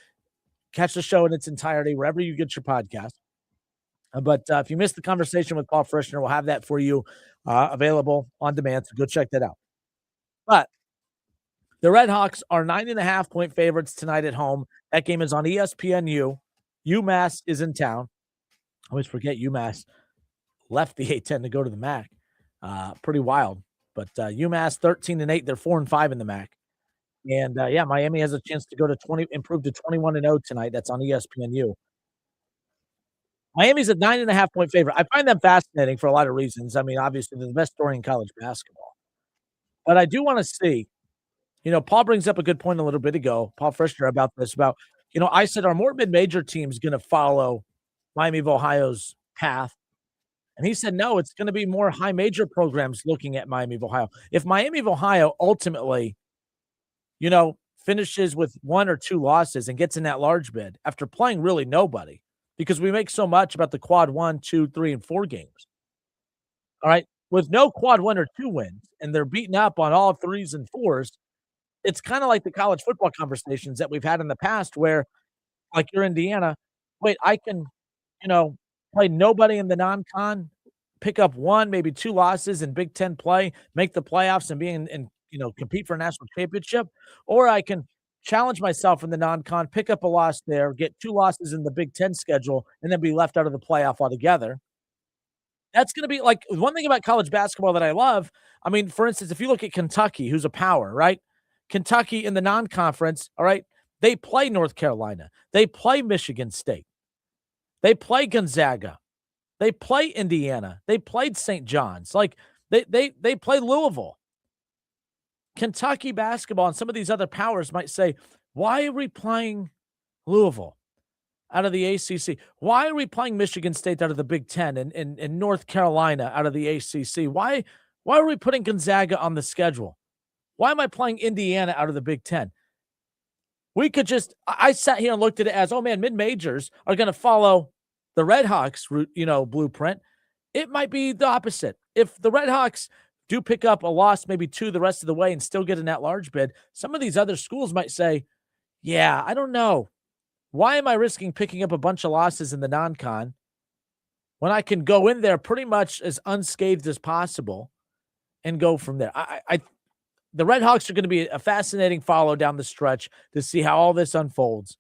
S9: Catch the show in its entirety wherever you get your podcast. But if you missed the conversation with Paul Frischner, we'll have that for you available on demand, so go check that out. But the Red Hawks are 9.5-point favorites tonight at home. That game is on ESPNU. UMass is in town. I always forget UMass left the A-10 to go to the MAC. Pretty wild. But UMass 13-8, they're 4-5 in the MAC. And Miami has a chance to go to improve to 21-0 tonight. That's on ESPNU. Miami's a 9.5-point favorite. I find them fascinating for a lot of reasons. I mean, obviously, they're the best story in college basketball. But I do want to see, Paul brings up a good point a little bit ago, Paul Frischner, about this, I said, are more mid-major teams going to follow Miami of Ohio's path And he said, no, it's going to be more high major programs looking at Miami of Ohio. If Miami of Ohio ultimately, finishes with 1 or 2 losses and gets in that large bid after playing really nobody, because we make so much about the quad 1, 2, 3, and 4 games. All right. With no quad 1 or 2 wins, and they're beating up on all 3s and 4s, it's kind of like the college football conversations that we've had in the past where, like, you're Indiana, wait, I can, play nobody in the non-con, pick up 1, maybe 2 losses in Big Ten play, make the playoffs and be in compete for a national championship, or I can challenge myself in the non-con, pick up a loss there, get 2 losses in the Big Ten schedule, and then be left out of the playoff altogether. That's going to be like one thing about college basketball that I love. I mean, for instance, if you look at Kentucky, who's a power, right? Kentucky in the non-conference, all right, they play North Carolina. They play Michigan State. They play Gonzaga. They play Indiana. They played St. John's. Like, they play Louisville. Kentucky basketball and some of these other powers might say, why are we playing Louisville out of the ACC? Why are we playing Michigan State out of the Big Ten and North Carolina out of the ACC? Why are we putting Gonzaga on the schedule? Why am I playing Indiana out of the Big Ten? We could just – I sat here and looked at it as, oh, man, mid-majors are going to follow the Red Hawks blueprint. It might be the opposite. If the Red Hawks do pick up a loss, maybe 2 the rest of the way and still get in that large bid, some of these other schools might say, yeah, I don't know. Why am I risking picking up a bunch of losses in the non-con when I can go in there pretty much as unscathed as possible and go from there? The Red Hawks are going to be a fascinating follow down the stretch to see how all this unfolds.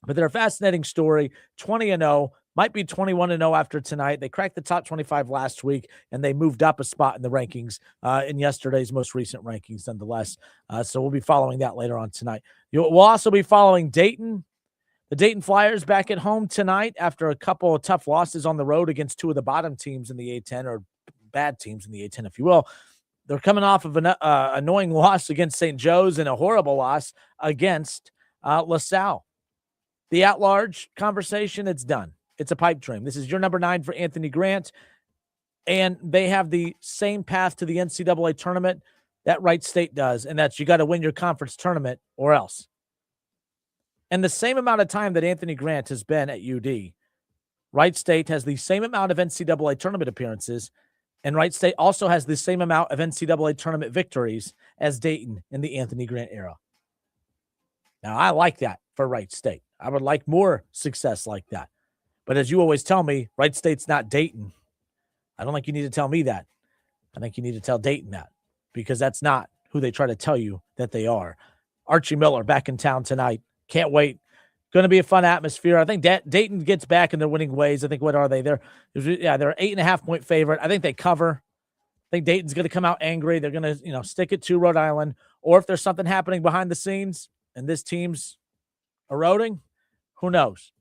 S9: But they're a fascinating story. 20-0, might be 21-0 after tonight. They cracked the top 25 last week, and they moved up a spot in the rankings in yesterday's most recent rankings, nonetheless. So we'll be following that later on tonight. We'll also be following Dayton. The Dayton Flyers back at home tonight after a couple of tough losses on the road against 2 of the bottom teams in the A10, or bad teams in the A10, if you will. They're coming off of an annoying loss against St. Joe's and a horrible loss against LaSalle. The at-large conversation, it's done. It's a pipe dream. This is your number 9 for Anthony Grant, and they have the same path to the NCAA tournament that Wright State does, and that's you got to win your conference tournament or else. And the same amount of time that Anthony Grant has been at UD, Wright State has the same amount of NCAA tournament appearances, and Wright State also has the same amount of NCAA tournament victories as Dayton in the Anthony Grant era. Now, I like that for Wright State. I would like more success like that. But as you always tell me, Wright State's not Dayton. I don't think you need to tell me that. I think you need to tell Dayton that, because that's not who they try to tell you that they are. Archie Miller back in town tonight. Can't wait. Going to be a fun atmosphere. I think Dayton gets back in their winning ways. I think, what are they? They're an 8.5-point favorite. I think they cover. I think Dayton's going to come out angry. They're going to, stick it to Rhode Island. Or if there's something happening behind the scenes and this team's eroding, who knows?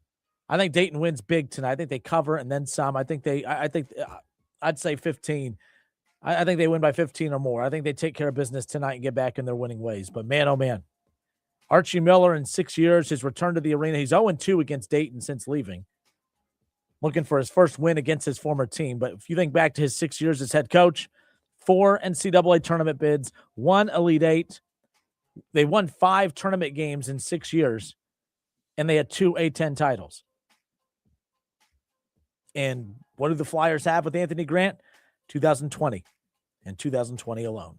S9: I think Dayton wins big tonight. I think they cover and then some. I'd say 15. I think they win by 15 or more. I think they take care of business tonight and get back in their winning ways. But man, oh man. Archie Miller in 6 years, his return to the arena. He's 0-2 against Dayton since leaving. Looking for his first win against his former team. But if you think back to his 6 years as head coach, 4 NCAA tournament bids, 1 Elite 8. They won 5 tournament games in 6 years, and they had 2 A10 titles. And what do the Flyers have with Anthony Grant? 2020 and 2020 alone.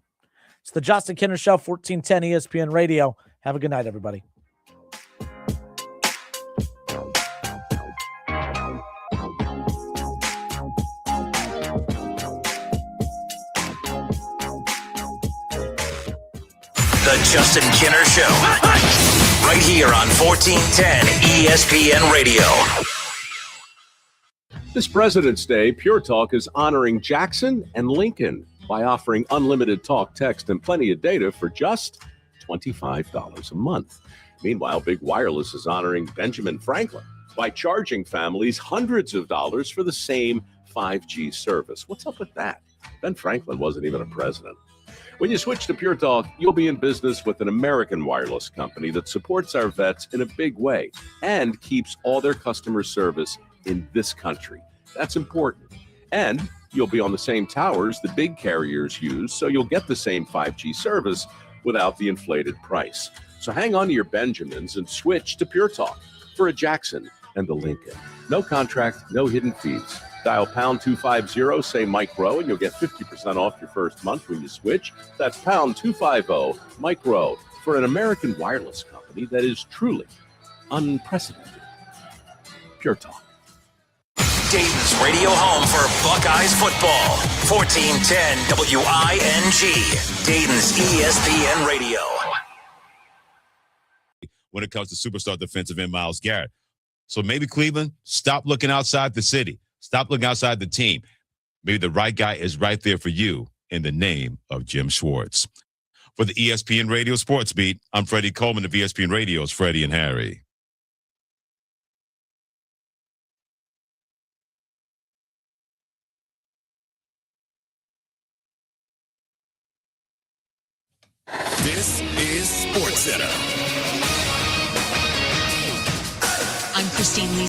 S9: It's the Justin Kinner Show, 1410 ESPN Radio. Have a good night, everybody.
S8: The Justin Kinner Show. Right here on 1410 ESPN Radio.
S14: This President's Day, Pure Talk is honoring Jackson and Lincoln by offering unlimited talk, text, and plenty of data for just $25 a month. Meanwhile, Big Wireless is honoring Benjamin Franklin by charging families hundreds of dollars for the same 5G service. What's up with that? Ben Franklin wasn't even a president. When you switch to Pure Talk, you'll be in business with an American wireless company that supports our vets in a big way and keeps all their customer service in this country. That's important. And you'll be on the same towers the big carriers use, so you'll get the same 5G service without the inflated price. So hang on to your Benjamins and switch to Pure Talk for a Jackson and the Lincoln. No contract, no hidden fees. Dial pound 250, say Mike Rowe, and you'll get 50% off your first month when you switch. That's pound 250, Mike Rowe, for an American wireless company that is truly unprecedented. Pure Talk.
S8: Dayton's radio home for Buckeyes football. 1410 WING. Dayton's ESPN Radio.
S15: When it comes to superstar defensive end Myles Garrett. So maybe Cleveland, stop looking outside the city. Stop looking outside the team. Maybe the right guy is right there for you in the name of Jim Schwartz. For the ESPN Radio Sports Beat, I'm Freddie Coleman of ESPN Radio's Freddie and Harry.
S8: This is SportsCenter.
S17: I'm Christine Lee.